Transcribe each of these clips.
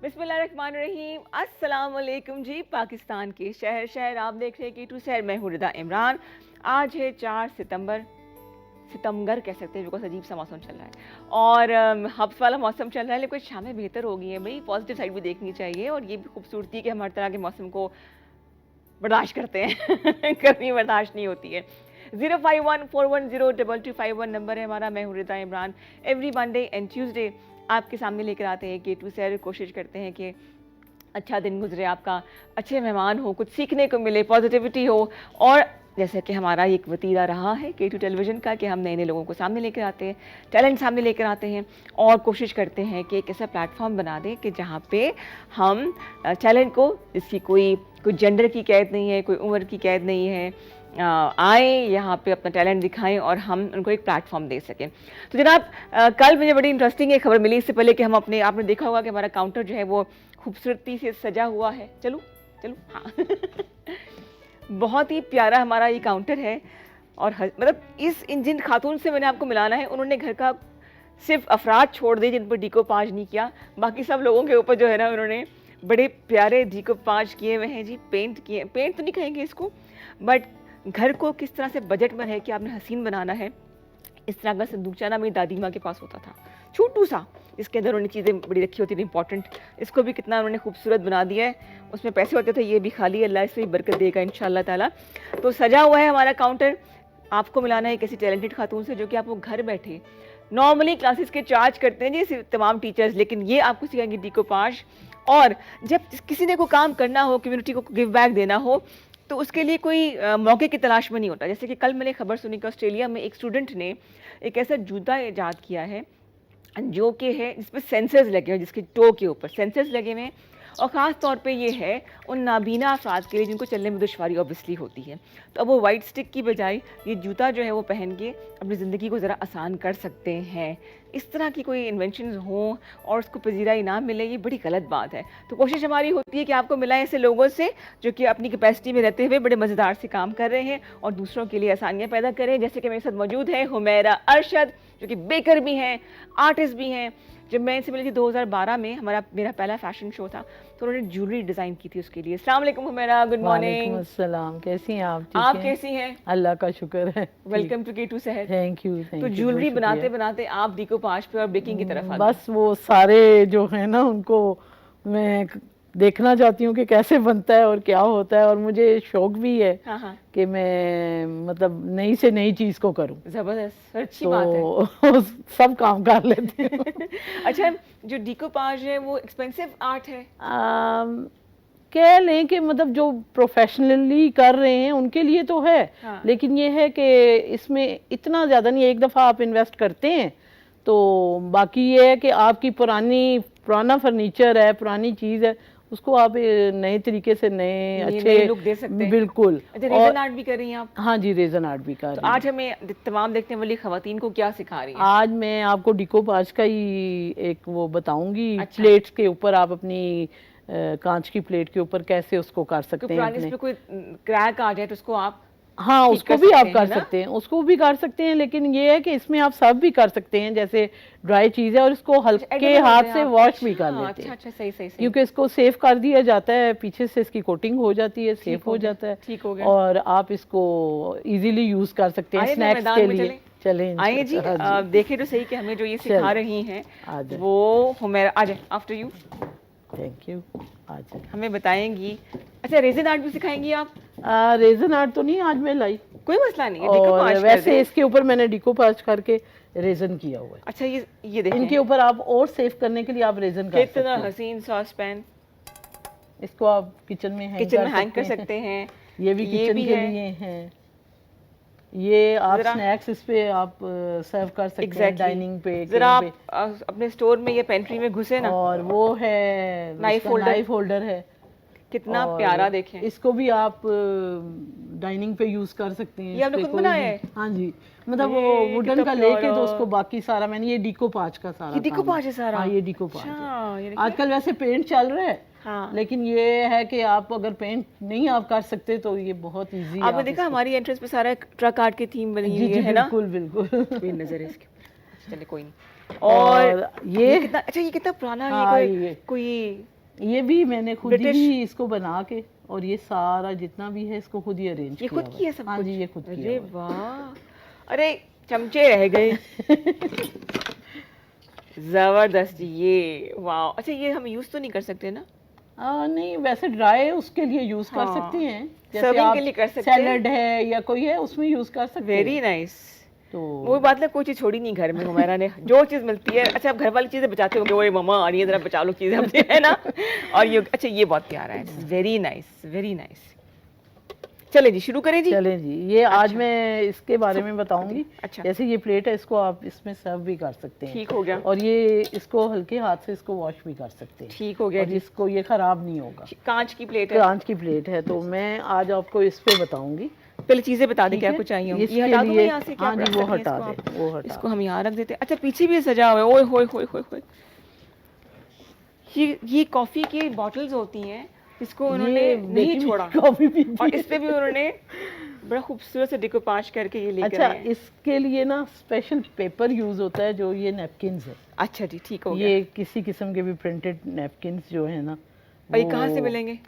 बिस्मिल्लाहिर्रहमानिर्रहीम, अस्सलाम वालेकुम जी। पाकिस्तान के शहर शहर आप देख रहे हैं के टू शहर। मैं हूँ रिदा इमरान। आज है 4 सितंबर, सितंबर कह सकते हैं बिकॉज अजीब सा मौसम चल रहा है और हब्स वाला मौसम चल रहा है, लेकिन शामें बेहतर हो गई है भाई। पॉजिटिव साइड भी देखनी चाहिए और ये भी खूबसूरती है कि हम हर तरह के मौसम को बर्दाश्त करते हैं गर्मी बर्दाश्त नहीं होती है। 0514102251 नंबर है हमारा। मैं हूँ Rida Imran. Every Monday and Tuesday आपके सामने लेकर आते हैं के टू शहर। कोशिश करते हैं कि अच्छा दिन गुजरे आपका, अच्छे मेहमान हो, कुछ सीखने को मिले, पॉजिटिविटी हो। और जैसे कि हमारा एक वतीरा रहा है के टू टेलीविज़न का कि हम नए नए लोगों को सामने लेकर आते हैं, टैलेंट सामने लेकर आते हैं और कोशिश करते हैं कि एक ऐसा प्लेटफॉर्म बना दें कि जहाँ पे हम टैलेंट को, जिसकी कोई जेंडर की कैद नहीं है, कोई उम्र की कैद नहीं है, आए यहाँ पे अपना टैलेंट दिखाएं और हम उनको एक प्लेटफॉर्म दे सकें। तो जनाब, कल मुझे बड़ी इंटरेस्टिंग एक खबर मिली। इससे पहले कि हम आपने देखा होगा कि हमारा काउंटर जो है वो खूबसूरती से सजा हुआ है। चलो हाँ बहुत ही प्यारा हमारा ये काउंटर है और मतलब इस जिन खातून से मैंने आपको मिलाना है, उन्होंने घर का सिर्फ अफराद छोड़ दिए जिन पर डीकोपाज नहीं किया, बाकी सब लोगों के ऊपर जो है ना उन्होंने बड़े प्यारे डीकोपाज किए हुए हैं जी। पेंट तो नहीं कहेंगे इसको, बट घर को किस तरह से बजट में है कि आपने हसीन बनाना है। इस तरह का संदूकचा ना मेरी दादी माँ के पास होता था, छोटू सा, इसके अंदर उन्होंने चीज़ें बड़ी रखी होती थी इंपॉर्टेंट। इसको भी कितना उन्होंने खूबसूरत बना दिया है। उसमें पैसे होते थे, ये भी खाली, अल्लाह इससे भी बरकत देगा इंशाल्लाह ताला। तो सजा हुआ है हमारा काउंटर। आपको मिलाना है एक ऐसी टैलेंटेड खातून से जो कि आपको घर बैठे, नॉर्मली क्लासेस के चार्ज करते हैं जी तमाम टीचर्स, लेकिन ये आपको सिखाएंगे डीकोपाज। और जब किसी ने को काम करना हो, कम्युनिटी को गिव बैक देना हो, तो उसके लिए कोई मौके की तलाश में नहीं होता। जैसे कि कल मैंने खबर सुनी कि ऑस्ट्रेलिया में एक स्टूडेंट ने एक ऐसा जूता ईजाद किया है जो कि है जिसमें सेंसर्स लगे हुए, जिसके टो के ऊपर सेंसर्स लगे हुए हैं। और ख़ास तौर पे ये है उन नाबीना अफराद के लिए जिनको चलने में दुश्वारी ऑब्वियसली होती है। तो अब वो वाइट स्टिक की बजाय ये जूता जो है वो पहन के अपनी ज़िंदगी को ज़रा आसान कर सकते हैं। इस तरह की कोई इन्वेंशन हों और उसको पजीराई ना मिले, ये बड़ी गलत बात है। तो कोशिश हमारी होती है कि आपको मिलाएं ऐसे लोगों से जो कि अपनी कैपेसिटी में रहते हुए बड़े मज़ेदार से काम कर रहे हैं और दूसरों के लिए आसानियाँ पैदा करें। जैसे कि मेरे साथ मौजूद है हुमैरा अरशद, जो कि बेकर भी हैं, आर्टिस्ट भी हैं। जब मैं इनसे मिली थी 2012 में, मेरा पहला फैशन शो था, तो उन्होंने ज्वेलरी डिज़ाइन की थी उसके लिए। अस्सलाम वालेकुम हुमैरा, गुड मॉर्निंग। अस्सलाम, कैसी हैं आप? आप कैसी हैं? अल्लाह का शुक्र है। वेलकम टू के टू शहर। Thank you. तो ज्वेलरी बनाते बनाते आप डीकोपाज पे और बेकिंग की तरफ आ गए। बस वो सारे जो है ना उनको मैं देखना चाहती हूँ कि कैसे बनता है और क्या होता है, और मुझे शौक भी है कि मैं मतलब नई से नई चीज को करूँ। जबरदस्त, अच्छी बात है। सब काम कर लेती हूँ। अच्छा, जो डीकोपाज है वो एक्सपेंसिव आर्ट है? कह लें कि मतलब जो प्रोफेशनली कर रहे हैं उनके लिए तो है। हाँ। लेकिन ये है कि इसमें इतना ज़्यादा नहीं, एक दफ़ा आप इन्वेस्ट करते हैं तो बाकी ये है कि आपकी पुराना फर्नीचर है, पुरानी चीज़ है, उसको आप नए तरीके से नए अच्छे लुक दे सकते हैं। बिल्कुल। अच्छा, रेजन आर्ट भी कर रही हैं आप? हाँ जी, रेजन आर्ट भी कर रही हूँ। आज हमें तमाम देखने वाली खवातीन को क्या सिखा रही हैं? आज मैं आपको डीकोपाज का ही एक वो बताऊंगी। अच्छा। प्लेट्स के ऊपर आप अपनी कांच की प्लेट के ऊपर कैसे उसको कर सकते हैं। इसमें कोई क्रैक आ जाए तो उसको आप, हाँ, उसको भी आप कर सकते हैं, उसको भी कर सकते हैं। लेकिन ये है कि इसमें आप सब भी कर सकते हैं, जैसे ड्राई चीज है और इसको हल्के हाथ से वॉश भी कर लेते हैं। अच्छा, सही। क्योंकि इसको सेफ कर दिया जाता है, पीछे से इसकी कोटिंग हो जाती है, सेफ हो जाता है। ठीक हो गया। और आप इसको इजीली यूज कर सकते हैं स्नैक्स के लिए। चलें आइए जी, देखें तो सही कि हमें जो ये सिखा रही हैं वो हुमैरा। आ जाए, आफ्टर यू। Thank you. आज हमें बताएंगी। अच्छा, रेजन आर्ट भी सिखाएंगी आप? रेजन आर्ट तो नहीं आज मैं लाई, कोई मसला नहीं है। और वैसे इसके ऊपर मैंने डीकोपाज करके रेजन किया हुआ है। अच्छा, ये देखें, इनके ऊपर आप और सेव करने के लिए आप रेजन कर सकते हैं। कितना हसीन सॉस पैन, इसको आप किचन में हैंग कर सकते हैं। ये भी किचन के लिए है। ये आप स्नैक्स इस पे आप सर्व कर सकते हैं डाइनिंग पे। जरा आप अपने स्टोर में ये पेंट्री में घुसे ना, और वो है नाइफ होल्डर है, कितना प्यारा देखें। इसको भी आप डाइनिंग पे यूज कर सकते हैं। ये आपने खुद बनाया है? हाँ जी, मतलब वो वुडन का लेके तो उसको बाकी सारा मैंने, ये डीकोपाज का सारा, ये डीकोपाज है सारा। हाँ, ये डीकोपाज है। आजकल वैसे पेंट चल रहा है। हाँ। लेकिन ये है कि आप अगर पेंट नहीं आप कर सकते तो ये बहुत इजी है। आपने देखा हमारी एंट्रेंस पे सारा ट्रक आर्ट की थीम बनी हुई है ना? बिल्कुल। कोई नजर है इसके ऊपर, चलिए कोई नहीं। और ये कितना अच्छा, ये कितना पुराना है? हाँ, ये कोई ये भी मैंने खुद ब्रिटिश? ही इसको बना के, और ये सारा जितना भी है इसको खुद ही अरेंज ये किया खुद हुआ की है सब हाँ कुछ? जी, ये खुद किया अरे हुआ है। वाह, अरे चमचे रह गए। जबरदस्त, ये वाह। अच्छा, ये हम यूज तो नहीं कर सकते ना? नहीं, वैसे ड्राई उसके लिए यूज कर हाँ, सकते हैं, जैसे सर्विंग आप के लिए कर सकते हैं। सैलड है या कोई है उसमें यूज कर सकते वेरी हैं। नाइस। तो वो बात ना, कोई चीज छोड़ी नहीं घर में हुमैरा ने, जो चीज मिलती है। अच्छा, आप घर वाली चीजें बचाते होंगे, ओए मम्मा आ रही है, जरा बचा लो चीजें हमसे, है ना? और ये अच्छा, ये बहुत प्यारा है, वेरी नाइस, वेरी नाइस। चले जी, शुरू करें जी। चलें जी, ये आज अच्छा। मैं इसके बारे में बताऊंगी। अच्छा, जैसे ये प्लेट है, इसको आप इसमें सर्व भी कर सकते हैं। ठीक हो गया, और ये इसको हल्के हाथ से इसको वॉश भी कर सकते हैं। ठीक हो गया और जी। इसको ये खराब नहीं होगा। कांच की प्लेट है, कांच की प्लेट है, तो मैं आज आपको इस पे बताऊंगी। पहले चीजें बता दें ठीक क्या है? कुछ चाहिए होंगी। इसके ये हटा दूं लिए यहाँ से क्या? हाँ जी, रख वो सकते हैं हटा इसको आप? दे, वो हटा इसको हम यहाँ रख देते हैं। अच्छा, पीछे भी सजा हुआ है, ओए होए होए होए होए। ये कॉफी की बॉटल्स होती हैं, इसको उन्होंने ये नहीं बेटी छोड़ा, कॉफी पीती और है। इस पे भी उन्होंने बड़ा खूबसूरत से डिकोपाज करके ये लेकर अच्छा, आए हैं। इसके लिए ना स्पेशल पेपर यूज होता है, जो ये नैपकिन्स है। अच्छा जी, ठीक हो गया। ये किसी किस्म के भी प्रिंटेड नैपकिन्स जो है ना, और ये वो- कहाँ से मिलेंगे?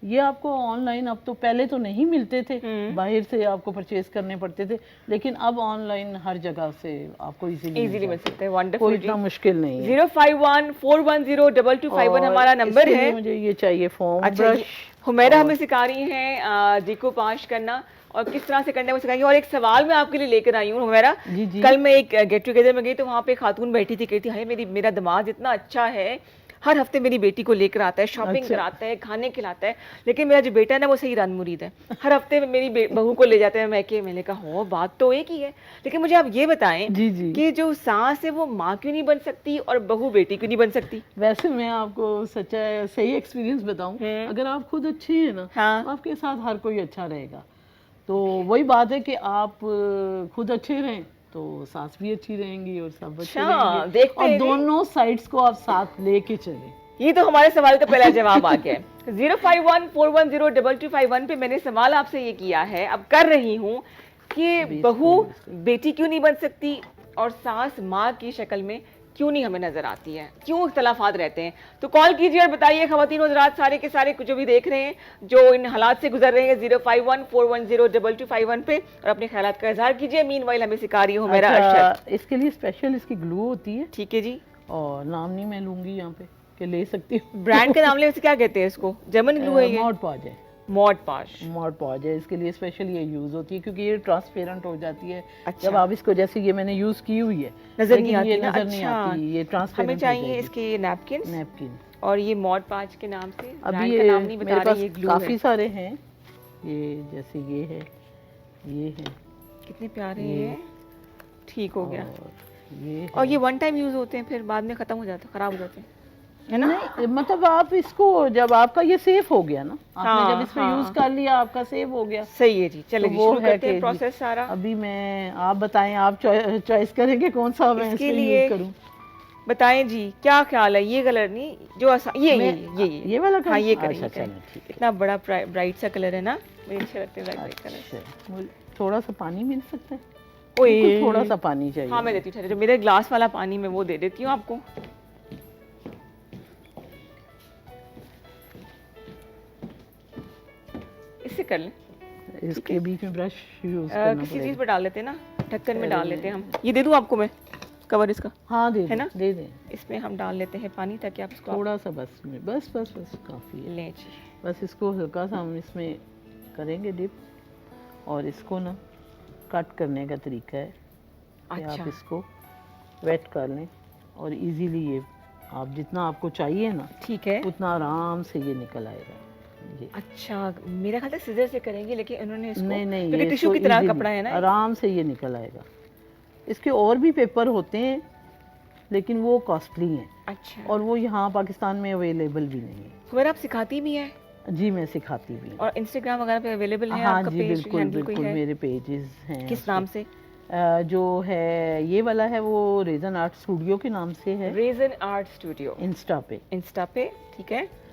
ये आपको ऑनलाइन, अब तो पहले तो नहीं मिलते थे, हम्म। बाहर से आपको परचेज करने पड़ते थे, लेकिन अब ऑनलाइन हर जगह से आपको इजीली मिल सकते हैं। कोई वंडरफुल जी। इतना मुश्किल नहीं है। 05141022251 हमारा और नंबर इसके लिए है। मुझे ये चाहिए फोम अच्छा, ब्रश। ये हुमैरा हमें सिखा रही हैं डिकोपाज करना, और किस तरह से करना है वो सिखाएंगी। और एक सवाल मैं आपके लिए लेकर आई हूँ हुमैरा। जी जी। कल मैं एक गेट टुगेदर में गई, तो वहाँ पे एक खातून बैठी थी, कहती हाय मेरा दामाद इतना अच्छा है, हर हफ्ते मेरी बेटी को लेकर आता है, शॉपिंग अच्छा। कराता है, खाने खिलाता है, लेकिन मेरा जो बेटा है ना, वो सही रन मुरीद है, हर हफ्ते में मेरी बहू को ले जाते हैं मैके। मैंने कहा हो, बात तो एक ही है, लेकिन मुझे आप ये बताएं जी जी। कि जो सास है वो माँ क्यों नहीं बन सकती और बहू बेटी क्यों नहीं बन सकती? वैसे मैं आपको सच्चा सही एक्सपीरियंस बताऊं, अगर आप खुद अच्छे हैं ना, हाँ। तो आपके साथ हर कोई अच्छा रहेगा। तो वही बात है कि आप खुद अच्छे रहें तो सास भी अच्छी रहेंगी और सब अच्छे अच्छा, रहेंगे। देखते और हैं जी। दोनों साइड्स को आप साथ लेके चलें। ये तो हमारे सवाल का पहला जवाब आ गया है। 05141022251 पे मैंने सवाल आपसे ये किया है, अब कर रही हूँ, कि बहू बेटी क्यों नहीं बन सकती और सास माँ की शक्ल में क्यों नहीं हमें नजर आती है, क्यों इख्तलाफात रहते हैं? तो कॉल कीजिए और बताइए खवातीन हज़रात, सारे के सारे जो भी देख रहे हैं, जो इन हालात से गुजर रहे हैं, 05141022251 पे, और अपने ख्यालात का इजहार कीजिए। मीनवाइल हमें सिखा रही हूँ मेरा अरशद। इसके लिए स्पेशल इसकी ग्लू होती है, ठीक है जी। और नाम नहीं मैं लूंगी यहाँ पे कि ले सकती हूँ। ब्रांड के नाम ले, उसे क्या कहते हैं? इसको जर्मन ग्लू है ये? मॉड पॉज है। मॉड पाश। मॉड पॉज है, इसके लिए स्पेशल ये यूज होती है, क्योंकि ये ट्रांसपेरेंट हो जाती है। अच्छा। जब आप इसको, जैसे ये मैंने यूज की हुई है, नजर नहीं लेकिन आती ये ना? नजर नहीं अच्छा। आती, ये ट्रांसपेरेंट हमें चाहिए इसके ये नैपकिन, नैपकिन। और ये मॉड पाच के नाम से, अभी ब्रांड ये का नाम नहीं बता मेरे रही, पास ये ग्लू काफी है। सारे हैं, ये जैसे ये है, ये है, कितने प्यारे हैं। ठीक हो गया। ये है। और ये वन टाइम यूज होते हैं, फिर बाद में खत्म हो जाते हैं, खराब हो जाते हैं, है ना? नहीं, मतलब आप इसको, जब आपका ये सेफ हो गया ना, आपने हाँ, जब इसमें हाँ। यूज कर लिया, आपका सेव हो गया। सही है जी। चलो तो जी, वो शुरू है करते हैं कि प्रोसेस सारा। अभी मैं, आप बताएं, आप चॉइस करेंगे कौन सा मैं इसके इसमें लिए यूज करूं। बताएं जी, क्या ख्याल है? ये कलर नहीं, जो ये वाला हाँ, ये कलर? करें, अच्छा, ये करें। चलो, ठीक है। इतना बड़ा ब्राइट सा कलर है ना, मुझे अच्छे लगते हैं ब्राइट कलर। अच्छा, मुझे थोड़ा सा पानी मिल सकता है? ओए, बिल्कुल थोड़ा सा पानी चाहिए। हाँ मैं देती हूँ, जो मेरे ग्लास वाला पानी मैं वो दे देती हूँ आपको। इससे कर लें, इसके बीच में ब्रश यूज करना किसी चीज पड़ेगा। पर डाल लेते हैं ना, ढक्कन में डाल लेते हैं हम। ये दे दूँ आपको मैं कवर इसका? हाँ, दे है दें, ना? दे दें। इसमें हम डाल लेते हैं पानी, ताकि आप इसको थोड़ा सा बस बस बस बस काफी है। लें जी। बस इसको हल्का सा हम इसमें करेंगे डिप, और इसको ना कट करने का तरीका है कि अच्छा। आप इसको वेट कर लें, और इजीली ये आप जितना आपको चाहिए ना, ठीक है। उतना आराम से ये निकल आएगा। ये अच्छा, मेरा ख्याल था सिजर से करेंगे, लेकिन उन्होंने इसको, नहीं नहीं, क्योंकि ये टिश्यू इसको की तरह easily कपड़ा है ना, आराम से ये निकल आएगा। इसके और भी पेपर होते हैं, लेकिन वो कॉस्टली हैं, अच्छा। और वो यहाँ पाकिस्तान में अवेलेबल भी नहीं है। खबर आप सिखाती भी है, जी, मैं सिखाती भी हूँ। और इंस्टाग्राम वगैरह पे अवेलेबल है हाँ आपका जी, पेज, बिल्कुल हैंडल कोई बिल्कुल, है? मेरे पेजेस हैं। किस नाम से? जो है ये वाला है, वो रेजन आर्ट स्टूडियो के नाम से है, रेजन आर्ट स्टूडियो इंस्टा पे। इंस्टा पे, ठीक है।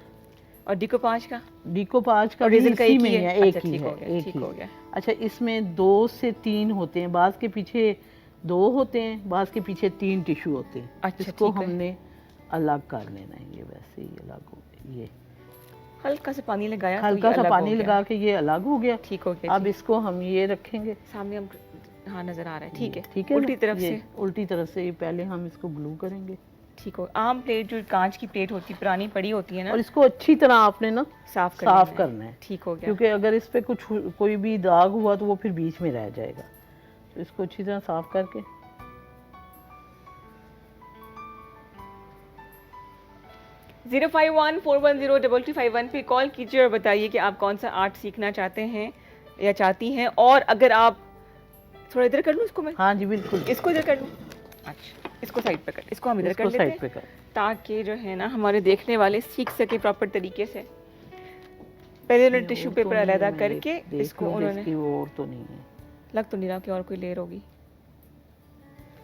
और डिकोपाज का? डिकोपाज का और भी रेजन का इसी एक में ही है, है? एक अच्छा, ही ठीक है, हो गया, एक ठीक ही। हो गया। अच्छा, इसमें 2 से 3 होते हैं, बाज के पीछे 2 होते हैं, बाज के पीछे 3 टिश्यू होते हैं। अच्छा, इसको ठीक है। हमने अलग कर लेना है, ये वैसे ही अलग हो गया, ये हल्का सा पानी लगाया तो हल्का ये सा अलग पानी हो गया। लगा के ये अलग हो गया। ठीक हो गया अब जी। इसको हम ये रखेंगे, सामने हम, हाँ नजर आ रहा है, ठीक है। ठीक है उल्टी ना? तरफ ये से, उल्टी तरफ से ये पहले हम इसको ग्लू करेंगे ठीक हो। आम प्लेट जो कांच की प्लेट होती है, पुरानी पड़ी होती है ना, और इसको अच्छी तरह आपने ना साफ साफ करना है, ठीक हो गया। क्योंकि अगर इस पे कुछ कोई भी दाग हुआ तो वो फिर बीच में रह जाएगा। तो इसको अच्छी तरह साफ करके 05141022251 पे कॉल कीजिए और बताइए कि आप कौन सा आर्ट सीखना चाहते हैं या चाहती हैं। और अगर आप थोड़ा इधर कर लूँ इसको मैं, हाँ जी बिल्कुल, इसको इधर कर लूँ, अच्छा इसको साइड पे कर, इसको हम इधर कर इसको लेते साइड पे हैं कर। ताकि जो है ना हमारे देखने वाले सीख सके प्रॉपर तरीके से। पहले उन्होंने टिश्यू और तो पेपर नहीं है, अलहदा मैं करके देख इसको लूँ कि उन्होंने, इसकी वो और तो नहीं है, लग तो नहीं रहा कि और कोई लेयर होगी।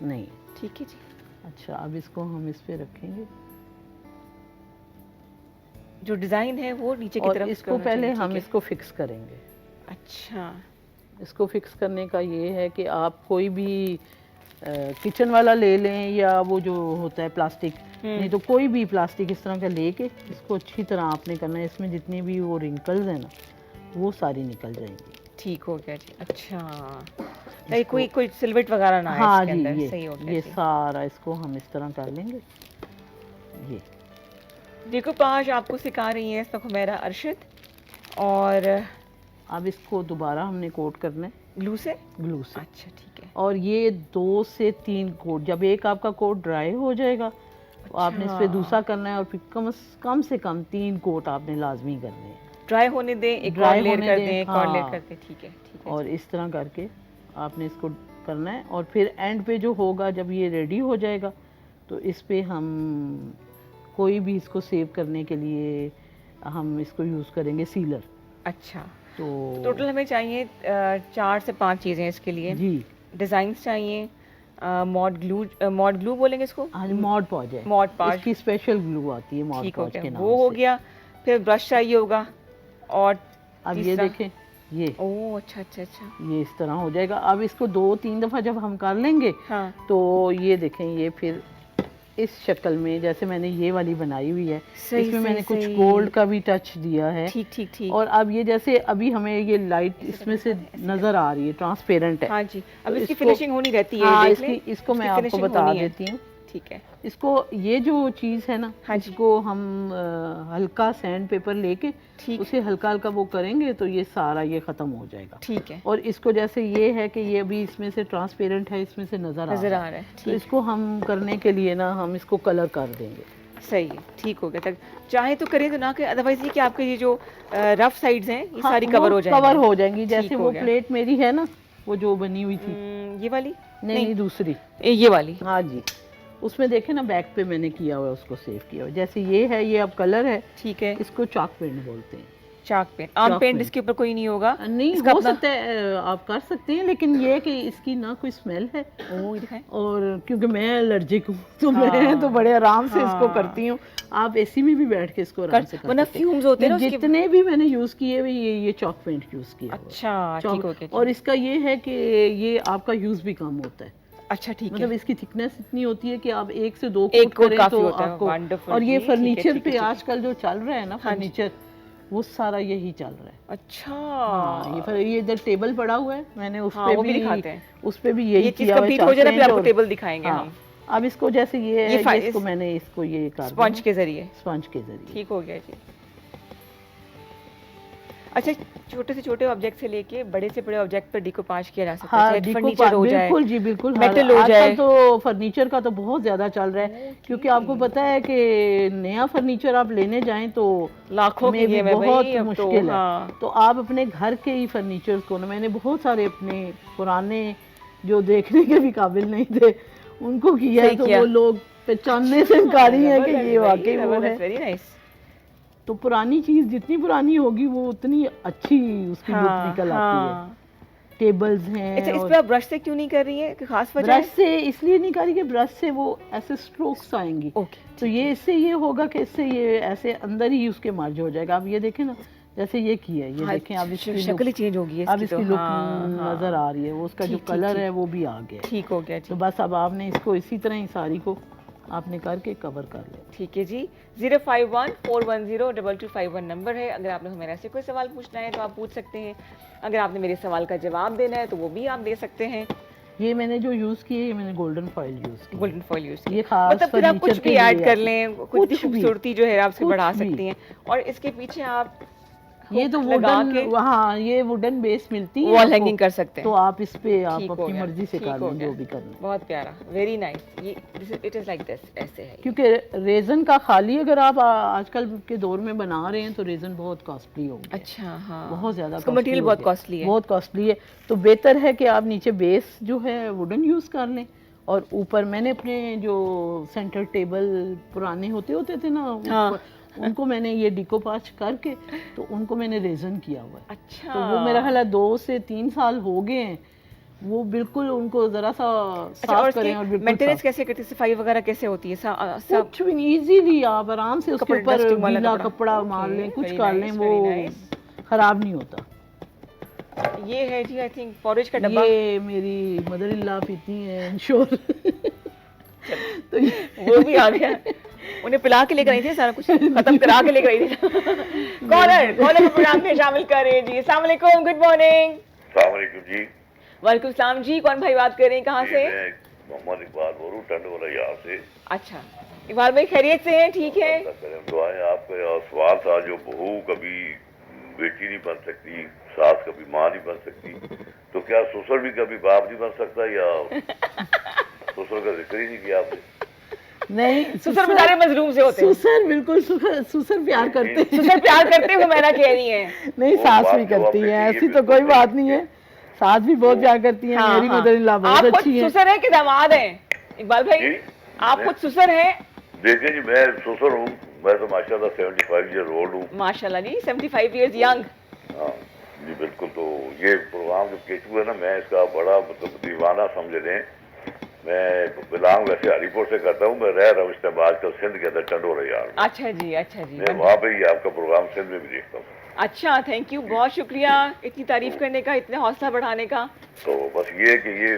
नहीं। ठीक है जी। अच्छा, अब इसको हम इस पे रखेंगे जो डिजाइन है वो नीचे की और तरफ इसको करना पहले चाहिए, हम ठीक है। इसको फिक्स करेंगे। अच्छा, इसको फिक्स करने का ये है कि आप कोई भी किचन वाला ले लें या वो जो होता है प्लास्टिक, नहीं तो कोई भी प्लास्टिक इस तरह का लेके इसको अच्छी तरह आपने करना है। इसमें जितनी भी वो रिंकल्स हैं ना वो सारी निकल जाएंगी। ठीक हो गया जी। अच्छा, नहीं कोई सिलवट वगैरह ना आए हाँ इसके जी, अंदर, ये सही हो गया ये जी। सारा इसको हम इस तरह कर लेंगे। ये डिकोपाज आपको सिखा रही है हुमैरा अरशद, और अब इसको दोबारा हमने कोट करना है ग्लू से। ग्लू से। अच्छा ठीक है। और ये 2 से 3 कोट, जब एक आपका कोट ड्राई हो जाएगा तो आपने इस पे दूसरा करना है और फिर कम से कम 3 कोट आपने लाजमी करने हैं। ड्राई होने दें, एक और ड्राई लेयर होने कर दें, दें, एक और लेयर हाँ। कर दें, ठीक है ठीक है। और इस तरह करके आपने इसको करना है और फिर एंड पे जो होगा जब ये रेडी हो जाएगा तो इस पे हम कोई भी इसको सेव करने के लिए हम इसको यूज़ करेंगे सीलर। अच्छा, तो टोटल हमें चाहिए 4 से 5 चीज़ें इसके लिए। जी, डिज़ाइंस चाहिए, मॉड ग्लू बोलेंगे इसको, हाँ मॉड पॉज है, मॉड पाज, इसकी स्पेशल ग्लू आती है मॉड ठीक हो पॉज गया, के नाम वो हो से। गया। फिर ब्रश चाहिए होगा, और अब ये तीसरा? देखें, ये ओह अच्छा अच्छा अच्छा, ये इस तरह हो जाएगा। अब इसको 2-3 दफ़ा जब हम कर लेंगे हाँ तो ये देखें, ये फिर इस शक्ल में जैसे मैंने ये वाली बनाई हुई है, सही, इसमें सही, मैंने कुछ सही। गोल्ड का भी टच दिया है। ठीक ठीक ठीक। और अब ये जैसे अभी हमें ये लाइट इसमें से नजर आ रही है, ट्रांसपेरेंट है। हाँ जी, अब तो इसकी इसको- फिनिशिंग होनी रहती है, हाँ, देख लें। इसको मैं इसकी आपको finishing बता होनी है। देती हूँ। ठीक है। इसको ये जो चीज़ है ना, हाँ जी। इसको हम हल्का सैंड पेपर लेके ठीक उसे हल्का हल्का वो करेंगे तो ये सारा ये ख़त्म हो जाएगा। ठीक है, और इसको जैसे ये है कि ये अभी इसमें से ट्रांसपेरेंट है, इसमें से नज़र नजर आ आ रहा है, तो ठीक, इसको हम करने के लिए ना हम इसको कलर कर देंगे। सही है, ठीक हो गया। तक चाहे तो करें तो ना करें, अदरवाइज ये कि आपके ये जो रफ साइड्स हैं ये हाँ, सारी वो कवर हो जाएंगी। कवर हो जाएंगी। जैसे ठीक हो वो गया। प्लेट मेरी है ना, वो जो बनी हुई थी, ये वाली नहीं दूसरी, ये वाली, हाँ जी, उसमें देखे ना बैक पे मैंने किया हुआ है, उसको सेव किया हुआ है। जैसे ये है, ये अब कलर है, ठीक है। इसको चाक पेंट बोलते हैं। चाक पेंट, आम चाक पेंट पेंट। इसके ऊपर कोई नहीं होगा। नहीं इसका हो अपना- सकता है आप कर सकते हैं, लेकिन ये है कि इसकी ना कोई स्मेल है, ओह ये दिखाएं। और क्योंकि मैं एलर्जिक हूँ तो हाँ, मैं तो बड़े आराम से इसको हाँ। करती हूँ। आप एसी में भी बैठ के इसको आराम से कर वरना सकते हैं। फ्यूम्स होते हैं ना उसके। जितने भी मैंने यूज़ किए हुए ये चॉक पेंट यूज़ किया हुआ है। अच्छा चॉक- ठीक हो गया। और इसका ये है कि ये आपका यूज़ भी कम होता है। अच्छा ठीक मतलब है, इसकी थिकनेस इतनी होती है कि आप 1 से 2 एक कोट कोट करें काफी तो होता है। आपको। Wonderful और ये जी, ठीक है, फर्नीचर ठीक है, पे ठीक है। आजकल जो चल रहा है ना हाँ जी। फर्नीचर, वो सारा यही चल रहा है। अच्छा हाँ, ये इधर टेबल पड़ा हुआ है, मैंने उस हाँ, पे वो भी भी दिखाते हैं। उस पे भी यही ये चीज किया हुआ है, कंप्लीट हो जाए ना फिर चाक आपको पेंट टेबल दिखाएंगे हाँ। हम अब इसको जैसे ये है, इसको मैंने इसको ये कर स्पंज के जरिए। स्पंज के जरिए। ठीक हो गया जी। अच्छा, छोटे से छोटे ऑब्जेक्ट से लेके बड़े से बड़े ऑब्जेक्ट पर डिकोपाज किया जा सकता है, हाँ, चाहे डिको फर्नीचर हो जाए, बिल्कुल जी बिल्कुल। मेटल हो आजकल जाए। तो फर्नीचर का तो बहुत ज्यादा चल रहा है, क्योंकि आपको पता है कि नया फर्नीचर आप लेने जाएं तो लाखों में की भी गेम है बहुत भाई, अब तो, मुश्किल है। हाँ। तो आप अपने घर के ही फर्नीचर को ना, मैंने बहुत सारे अपने पुराने जो देखने के भी काबिल नहीं थे उनको किया है, सही तो किया। वो लोग पहचानने से इनकारी है कि ये वाकई वो है। Very nice. तो पुरानी चीज जितनी पुरानी होगी वो उतनी अच्छी उसकी लुक निकल आती है। टेबल्स हैं। अच्छा, इस और पे आप ब्रश से क्यों नहीं कर रही है, कोई खास वजह ब्रश है? से इसलिए नहीं करी कि ब्रश से वो ऐसे स्ट्रोक्स आएंगी, ओके, तो ये इससे ये होगा कि इससे ये ऐसे अंदर ही उसके मर्ज हो जाएगा। आप ये देखें ना, जैसे ये की है, ये हाँ, देखें अब इसकी शक्ल ही चेंज होगी अब इसकी इसकी तो। लुक हाँ, नजर आ रही है, वो उसका जो ठीक, कलर ठीक, है वो भी आ गया है। ठीक हो गया तो जी। बस अब आपने इसको इसी तरह ही सारी को आपने करके कवर कर लिया। ठीक है जी। 05141022251 नंबर है। अगर आपने मेरे से कोई सवाल पूछना है तो आप पूछ सकते हैं। अगर आपने मेरे सवाल का जवाब देना है तो वो भी आप दे सकते हैं। ये मैंने जो यूज किए, ये मैंने गोल्डन फॉइल यूज की। गोल्डन फॉइल यूज ये खास मतलब फिर आप कुछ फर्नीचर भी के ऐड लिए कर आती लें, कुछ भी कुछ भी, खूबसूरती जो है आप उसकी कुछ बढ़ा भी। सकती हैं। और इसके पीछे आप ये तो लगा वुडन, के हाँ ये वुडन बेस मिलती है वॉल आपको, हैंगिंग कर सकते तो हैं। आप इस पे आप ठीक हो अपनी गया, मर्जी से ठीक कर हो लें गया। जो भी करना है। बहुत प्यारा, वेरी नाइस। ये इट इज लाइक दिस, ऐसे है ये। क्योंकि रेजन का खाली अगर आप आजकल के दौर में बना रहे हैं तो रेजन बहुत कॉस्टली हो गया है। अच्छा, हाँ, बहुत ज्यादा इसका costly मटेरियल हो बहुत गया। कॉस्टली है। बहुत कॉस्टली है, तो बेहतर है कि आप नीचे बेस जो है वुडन यूज कर लें, और ऊपर मैंने अपने जो सेंटर टेबल पुराने होते थे ना, हाँ। उनको मैंने ये डिकोपाच करके तो उनको मैंने रेजन किया हुआ है। अच्छा, तो वो मेरा ख्याल है 2 से 3 साल हो गए हैं, वो बिल्कुल उनको जरा सा अच्छा। साफ और करें और इसकी बिल्कुल मेंटेनेंस साफ। कैसे करती है, सफाई वगैरह कैसे होती है? सब कुछ भी नहीं, इजीली आप आराम से उसके कपड़ा, ऊपर dusting वाला गीला कपड़ा। कपड़ा मार लें, Okay, कुछ very कर लें, nice, वो very nice। खराब नहीं होता। ये है जी, आई थिंक पॉरेज का डब्बा। ये मेरी मदर इन लॉ पीती हैं इंश्योर। तो वो भी आ गया। उन्हें पिला के लेकर आई थी, सारा कुछ खत्म करा के लेकर आई थी। कॉलर को प्रोग्राम में शामिल करें जी। अस्सलाम वालेकुम, गुड मॉर्निंग। अस्सलाम वालेकुम जी। वालेकुम सलाम जी। कौन भाई बात कर रहे हैं, कहाँ से? मैं मोहम्मद इकबाल बोल रहा हूँ, टंड वाला यहाँ से। अच्छा, इकबाल भाई खैरियत से हैं? ठीक है। अल्लाह करेम दुआएं आपके। और सवाल था, जो बहू कभी बेटी नहीं बन सकती, सास कभी माँ नहीं बन सकती, तो क्या ससुर भी कभी बाप नहीं बन सकता, या ससुर का जिक्र ही नहीं किया आपने? नहीं, ससुर बेचारे मजलूम से होते हैं। सुसर बिल्कुल सुसर प्यार करते हैं। ससुर प्यार करते हैं, वो मैंने कह रही है। नहीं, वो सास बात भी जो करती आपने है, की है, ऐसी तो बिल्कुल कोई बात सही नहीं है। सास भी बहुत प्यार करती है। हाँ, मेरी हाँ। मदर इन लॉ बहुत आप खुद अच्छी है। ससुर है कि दामाद है इकबाल भाई? जी, आप खुद ससुर हैं? देखिए जी, मैं ससुर हूँ। मैं तो माशाल्लाह 75 ईयर ओल्ड हूँ। माशाल्लाह जी, 75 इयर्स यंग। हाँ जी बिल्कुल। तो ये प्रोग्राम जो केचू है ना, मैं इसका बड़ा मतलब दीवाना समझ लें। मैं बिलोंग वैसे हरीपुर से करता हूँ, मैं रह रहा हूँ इस्तेमाल आजकल सिंध के अंदर टंडोरा यार। अच्छा जी, अच्छा जी। मैं वहाँ पे ही आपका प्रोग्राम सिंध में भी देखता हूँ। अच्छा, थैंक यू, बहुत शुक्रिया इतनी तारीफ करने का, इतने हौसला बढ़ाने का। तो बस ये कि ये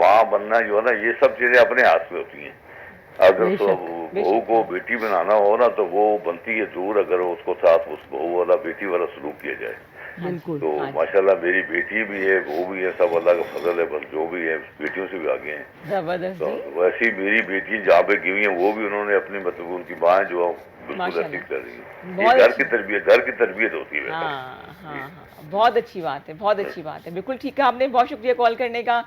माँ बनना जो है ना, ये सब चीजें अपने हाथ में होती हैं। अगर तो बहू को बेटी बनाना हो ना, तो वो बनती है दूर, अगर उसको साथ उस बहू वाला बेटी वाला सलूक किया जाए। बिल्कुल। तो माशाल्लाह मेरी बेटी भी है, बहू भी है, सब अल्लाह का फजल है। बस जो भी है बेटियों से भी आगे हैं। जबरदस्त तो जी। वैसी मेरी बेटी जहाँ पे गई है, वो भी उन्होंने अपनी मतलब उनकी माँ जो बिल्कुल माशाल्लाह। ऐसी कर रही है। बहुत ये घर अच्छी। की तरबियत होती है। हाँ हाँ हाँ, बहुत अच्छी बात है, बहुत अच्छी बात है। बिल्कुल ठीक है आपने, बहुत शुक्रिया कॉल करने का।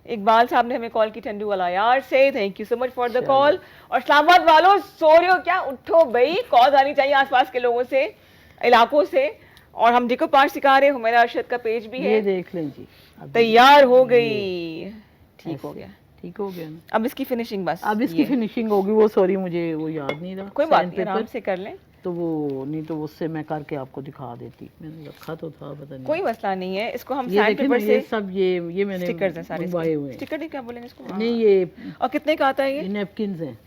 इकबाल साहब ने हमें कॉल की टंडू वाला यार से, thank you so much for the call. और इस्लामाबाद वालों, सो रहे हो क्या? उठो भाई, कॉल आनी चाहिए आसपास के लोगों से, इलाकों से। और हम देखो 5 सिखा रहे, हुमैरा अरशद का पेज भी ये है। देख लें जी, अभी तैयार हो गई, ठीक हो गया। ठीक हो गया ना। अब इसकी फिनिशिंग बस, अब इसकी फिनिशिंग होगी, वो सॉरी मुझे वो याद नहीं रहा। कोई बात नहीं, सैंडपेपर, आराम से कर लें, तो वो नहीं तो उससे मैं करके आपको दिखा देती। मैंने रखा तो था, पता नहीं। कोई मसला नहीं है। इसको हम ये सैंड देखें ना, पेपर ये से सब ये मैंने स्टिकर्स हैं सारे मंगवाए हुए हैं। स्टिकर क्या बोलेंगे इसको? नहीं, ये और कितने का आता है ये? नैपकिन्स हैं।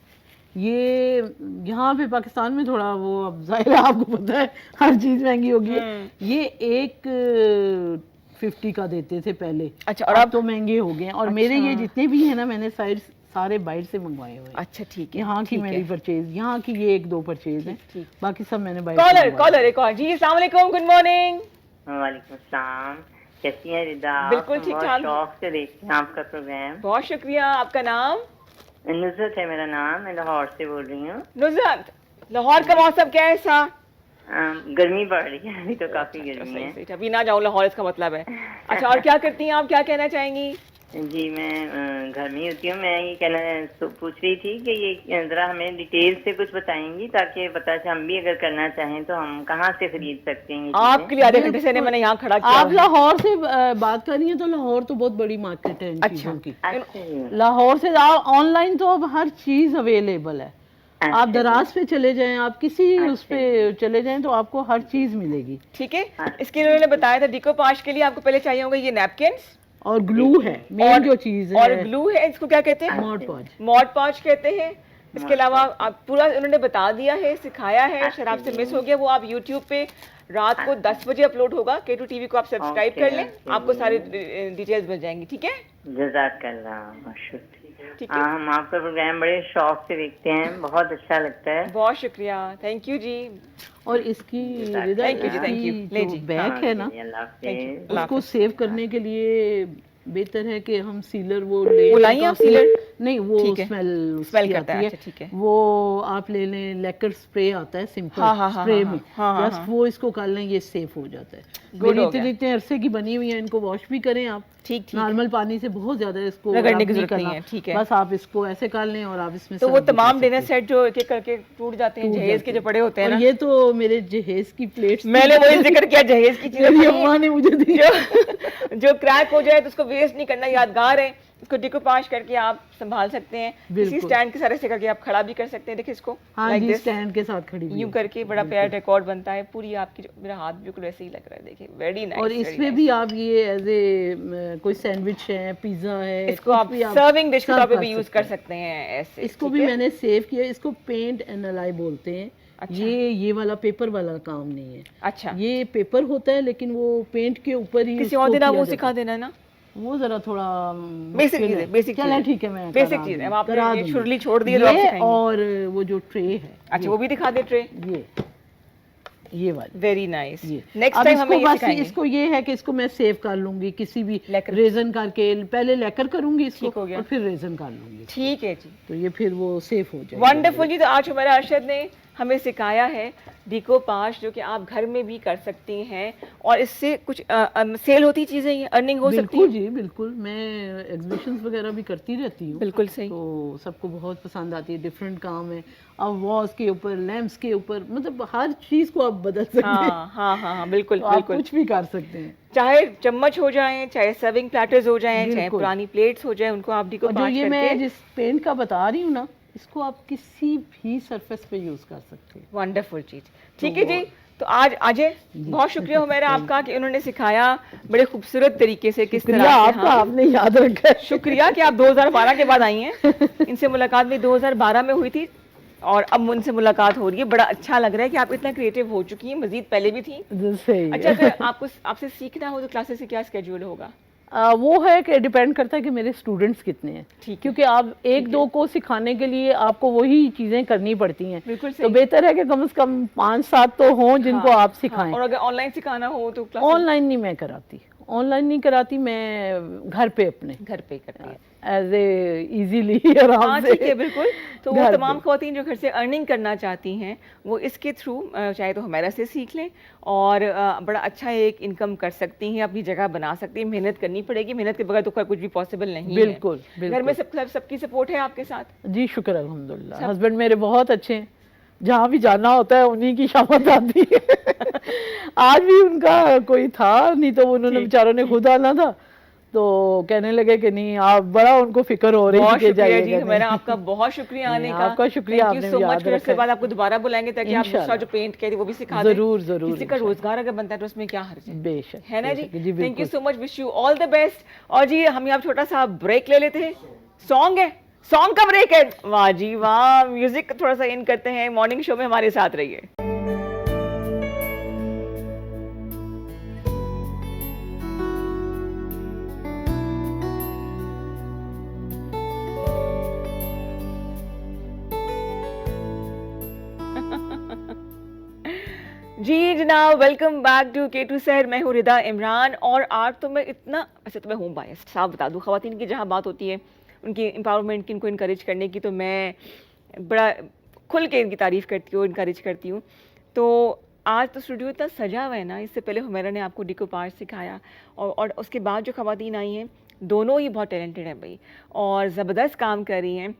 ये यहाँ पे पाकिस्तान में थोड़ा वो, अब जाहिर है आपको पता है हर चीज़ महंगी होगी। ये एक 50 का देते थे पहले। अच्छा, और अब अब तो महंगे हो गए हैं। और मेरे ये जितने भी हैं ना, मैंने सारे बाहर से मंगवाए हुए हैं। अच्छा ठीक है, यहाँ की ठीक मेरी है। परचेज, यहाँ की ये 1-2 परचेज हैं, ठीक। बाकी सब मैंने बाहर कॉलर कॉलर एक और जी। अस्सलाम वालेकुम, गुड मॉर्निंग। वालेकुम सलाम, कैसी हैं रिदा? बिल्कुल ठीक बहुत ठाक। शौक से देखती हूँ आपका प्रोग्राम। बहुत शुक्रिया। आपका नाम? नुसरत है मेरा नाम, मैं लाहौर से बोल रही हूँ। नुसरत, लाहौर का मौसम कैसा? गर्मी बढ़ रही है अभी तो, काफी गर्मी सही है। सही, अभी ना जाओ लाहौर, इसका मतलब है। अच्छा, और क्या करती हैं आप, क्या कहना चाहेंगी? जी मैं घर में ही होती हूँ। मैं ये कहना पूछ रही थी कि ये जरा हमें डिटेल से कुछ बताएंगी, ताकि पता चले हम भी अगर करना चाहें तो हम कहाँ से खरीद सकते हैं ये चीजें? आपके लिए आधे घंटे से मैंने यहाँ खड़ा किया आप हुआ है। लाहौर से बात कर रही हैं, तो लाहौर तो बहुत बड़ी मार्केट है इन अच्छा। चीज़ों की। अच्छा जी। लाहौर से ऑनलाइन तो अब हर चीज़ अवेलेबल है। अच्छा आप दराज पे चले जाएं, आप किसी अच्छा उस पे चले जाएं, तो आपको हर चीज़ मिलेगी। ठीक है, इसके लिए उन्होंने बताया था डिकोपाश के लिए आपको पहले चाहिए होगा ये नैपकिन्स और ग्लू है, मेन जो चीज़ है। और ग्लू है, इसको क्या कहते हैं? Mod pause. मॉड पॉच कहते हैं। इसके अलावा आप पूरा उन्होंने बता दिया है, सिखाया है, शराब से मिस हो गया वो आप यूट्यूब पे रात को 10 बजे अपलोड होगा। K2 TV को आप सब्सक्राइब कर लें, आपको सारी डिटेल्स मिल जाएंगी। ठीक है, जज़ाकल्लाह, ठीक है। हम आपका प्रोग्राम बड़े शौक से देखते हैं, बहुत अच्छा लगता है। बहुत शुक्रिया, थैंक यू जी। और इसकी रिदा, Thank you ji, thank you। ले जी। बैग है ना, अल्लाह Thank you। हाफिज़। अल्लाह उसको हाफिज़। सेव करने के लिए बेहतर है कि हम सीलर वो ले वो लाइए आप सीलर? नहीं, वो ठीक है। स्मेल स्मेल करता है, अच्छा ठीक है। वो आप ले लें, लेकर स्प्रे आता है सिंपल, हाँ, हाँ, हाँ, स्प्रे हाँ, में हाँ, हाँ, बस हाँ। वो इसको कर लें, ये सेफ हो जाता है। Good मेरी हो गया। इतने अरसे की बनी हुई है, इनको वॉश भी करें आप, ठीक ठीक। नॉर्मल पानी से बहुत ज्यादा इसको रगड़ने रब की जरूरत नहीं करना। है, ठीक है। बस आप इसको ऐसे कर लें और आप इसमें तो वो सर्व भी कर तमाम सकते डिनर हैं। सेट जो एक एक करके टूट जाते हैं, टूट जहेज जाते के जो हैं। पड़े होते हैं और ना, ये तो मेरे जहेज की प्लेट्स मैंने वही जिक्र किया, जहेज की चीजें मेरी पड़ी हैं। अम्मा ने मुझे दी। जो क्रैक हो जाए तो उसको वेस्ट नहीं करना, यादगार है, इसको डिकोपाज करके आप संभाल सकते हैं, किसी बिल्कुल। स्टैंड के सहारे से करके आप खड़ा भी कर सकते हैं। देखिए इसको हाँ like जी, this, स्टैंड के साथ खड़ी हुई यूं है। करके बड़ा प्यारा डेकोर बनता है। पूरी आपकी मेरा हाथ बिल्कुल वैसे ही लग रहा है, देखिए वेरी नाइस। और इसमें भी आप ये एज ए कोई सैंडविच है, पिज्जा है, इसको कुछ आप भी सर्विंग डिश के सर्व तौर पे भी यूज सकते कर हैं। सकते हैं ऐसे। इसको ठीक भी है? मैंने सेव किया। इसको पेंट एंड अलाई बोलते हैं। अच्छा। ये वाला पेपर वाला काम नहीं है, अच्छा, ये पेपर होता है लेकिन वो पेंट के ऊपर ही किसी उसको और दिन आप किया वो जाता सिखा है। देना ना, वो जरा थोड़ा बेसिक मुश्किल चीज है। है, बेसिक चलें चीज ठीक है, मैं बेसिक करा चीज है। दूंगी, आपने करा ये दूंगी। छुरली छोड़ दी है तो आप ये सिखाएंगी। और वो जो ट्रे है, अच्छा वो भी दिखा दे ट्रे, ये वाली, वेरी नाइस। ये नेक्स्ट अब टाइम इसको हमें ये बस सिखाएंगे। इसको ये है कि इसको मैं सेव कर लूंगी किसी भी लेकर। रेजन करके, पहले लेकर करूंगी ठीक हो इसको गया। और फिर रेजन कर लूंगी, ठीक है जी, तो ये फिर वो सेफ हो जाएगा। वंडरफुल जी। तो आज हमारा अरशद ने हमें सिखाया है डिकोपाज, जो कि आप घर में भी कर सकती हैं और इससे कुछ सेल होती चीजें, ये अर्निंग हो सकती बिल्कुल है। जी, बिल्कुल। मैं एग्जीबिशंस वगैरह भी करती रहती हूँ, बिल्कुल सही। तो सबको बहुत पसंद आती है। डिफरेंट काम है, अब वॉल्स के ऊपर, लैंप्स के ऊपर, मतलब हर चीज को आप बदल सकते हैं। हाँ हाँ हाँ हाँ, बिल्कुल तो आप बिल्कुल। कुछ भी कर सकते हैं। चाहे चम्मच हो जाएं, चाहे सर्विंग प्लेटर्स हो जाएं, चाहे बिल्कुल। पुरानी प्लेट्स हो जाएं, उनको आप और जो डिकोपाज ये मैं करके। जिस पेंट का बता रही हूँ ना, इसको आप किसी भी सरफेस पे यूज कर सकते हैं। वंडरफुल चीज। ठीक है जी, तो आज अजय बहुत शुक्रिया हुमैरा आपका कि उन्होंने सिखाया बड़े खूबसूरत तरीके से किस तरह शुक्रिया से। आपका, हाँ, आपने याद रखा है। शुक्रिया कि आप 2012 के बाद आई हैं। इनसे मुलाकात भी 2012 में हुई थी और अब उनसे मुलाकात हो रही है। बड़ा अच्छा लग रहा है कि आप इतना क्रिएटिव हो चुकी हैं, मजीद पहले भी थी। सही है। अच्छा, अगर आपको आपसे सीखना हो तो क्लासेस से क्या स्केड्यूल होगा? वो है कि डिपेंड करता है कि मेरे स्टूडेंट्स कितने हैं, ठीक है। क्योंकि आप एक दो को सिखाने के लिए आपको वही चीजें करनी पड़ती हैं। बिल्कुल तो सही। बेहतर है कि कम से कम 5-7 तो हों जिनको हाँ, आप सिखाएं। और अगर ऑनलाइन सिखाना हो तो क्लास ऑनलाइन नहीं मैं कराती, ऑनलाइन नहीं कराती, मैं घर पे अपने घर पे करती है। एज ए इजीली आराम हाँ से। ठीक है, बिल्कुल। तो वो घर तमाम पे। ख़वातीन जो घर से अर्निंग करना चाहती हैं वो इसके थ्रू चाहे तो हमारा से सीख लें और बड़ा अच्छा एक इनकम कर सकती हैं, अपनी जगह बना सकती हैं। मेहनत करनी पड़ेगी, मेहनत के बगैर तो कुछ भी पॉसिबल नहीं है। बिल्कुल घर में बिल्कुल। सबकी सपोर्ट है आपके साथ? जी शुक्र अल्हम्दुलिल्लाह, हस्बैंड मेरे बहुत अच्छे हैं, जहाँ भी जाना होता है उन्हीं की शामत आती है। आज भी उनका कोई था नहीं, तो उन्होंने ठीक, बेचारों ने खुद आना था, तो कहने लगे कि नहीं, आप बड़ा उनको फिक्र हो रही बहुत थी कि शुक्रिया जी, जाइएगा। मेरा आपका बहुत शुक्रिया आने नहीं, का। आपका शुक्रिया, थैंक यू आपने सो भी मच। याद फिर इसके रखा बाद आपको दोबारा बुलाएंगे ताकि आप दूसरा इंशाल्लाह। जो पेंट कहते हैं वो भी सिखा दें। जरूर जरूर किसी का रोजगार अगर बनता है तो उसमें क्या हर्ज है? बेशक है ना जी? बेशक, जी थैंक यू बिल्कुल। So much, wish you all the best. और जी हम यहाँ छोटा सा ब्रेक ले लेते हैं। सॉन्ग है, सॉन्ग का ब्रेक है। वाह जी वाह, म्यूजिक थोड़ा सा इन करते हैं। मॉर्निंग शो में हमारे साथ रहिए। जी जनाब, वेलकम बैक टू K2 शहर। मैं हूँ रिदा इमरान और आज तो मैं इतना, वैसे तो मैं हूँ बायस्ड, साफ बता दूँ। ख़वातीन की जहाँ बात होती है उनकी एम्पावरमेंट की, इनको इनकरेज करने की, तो मैं बड़ा खुल के इनकी तारीफ़ करती हूँ, इनकरेज करती हूँ। तो आज तो स्टूडियो इतना सजा हुआ है ना। इससे पहले हुमैरा ने आपको डिकोपाज सिखाया और उसके बाद जो ख़वातीन आई हैं दोनों ही बहुत टैलेंटेड हैं भाई, और ज़बरदस्त काम कर रही हैं।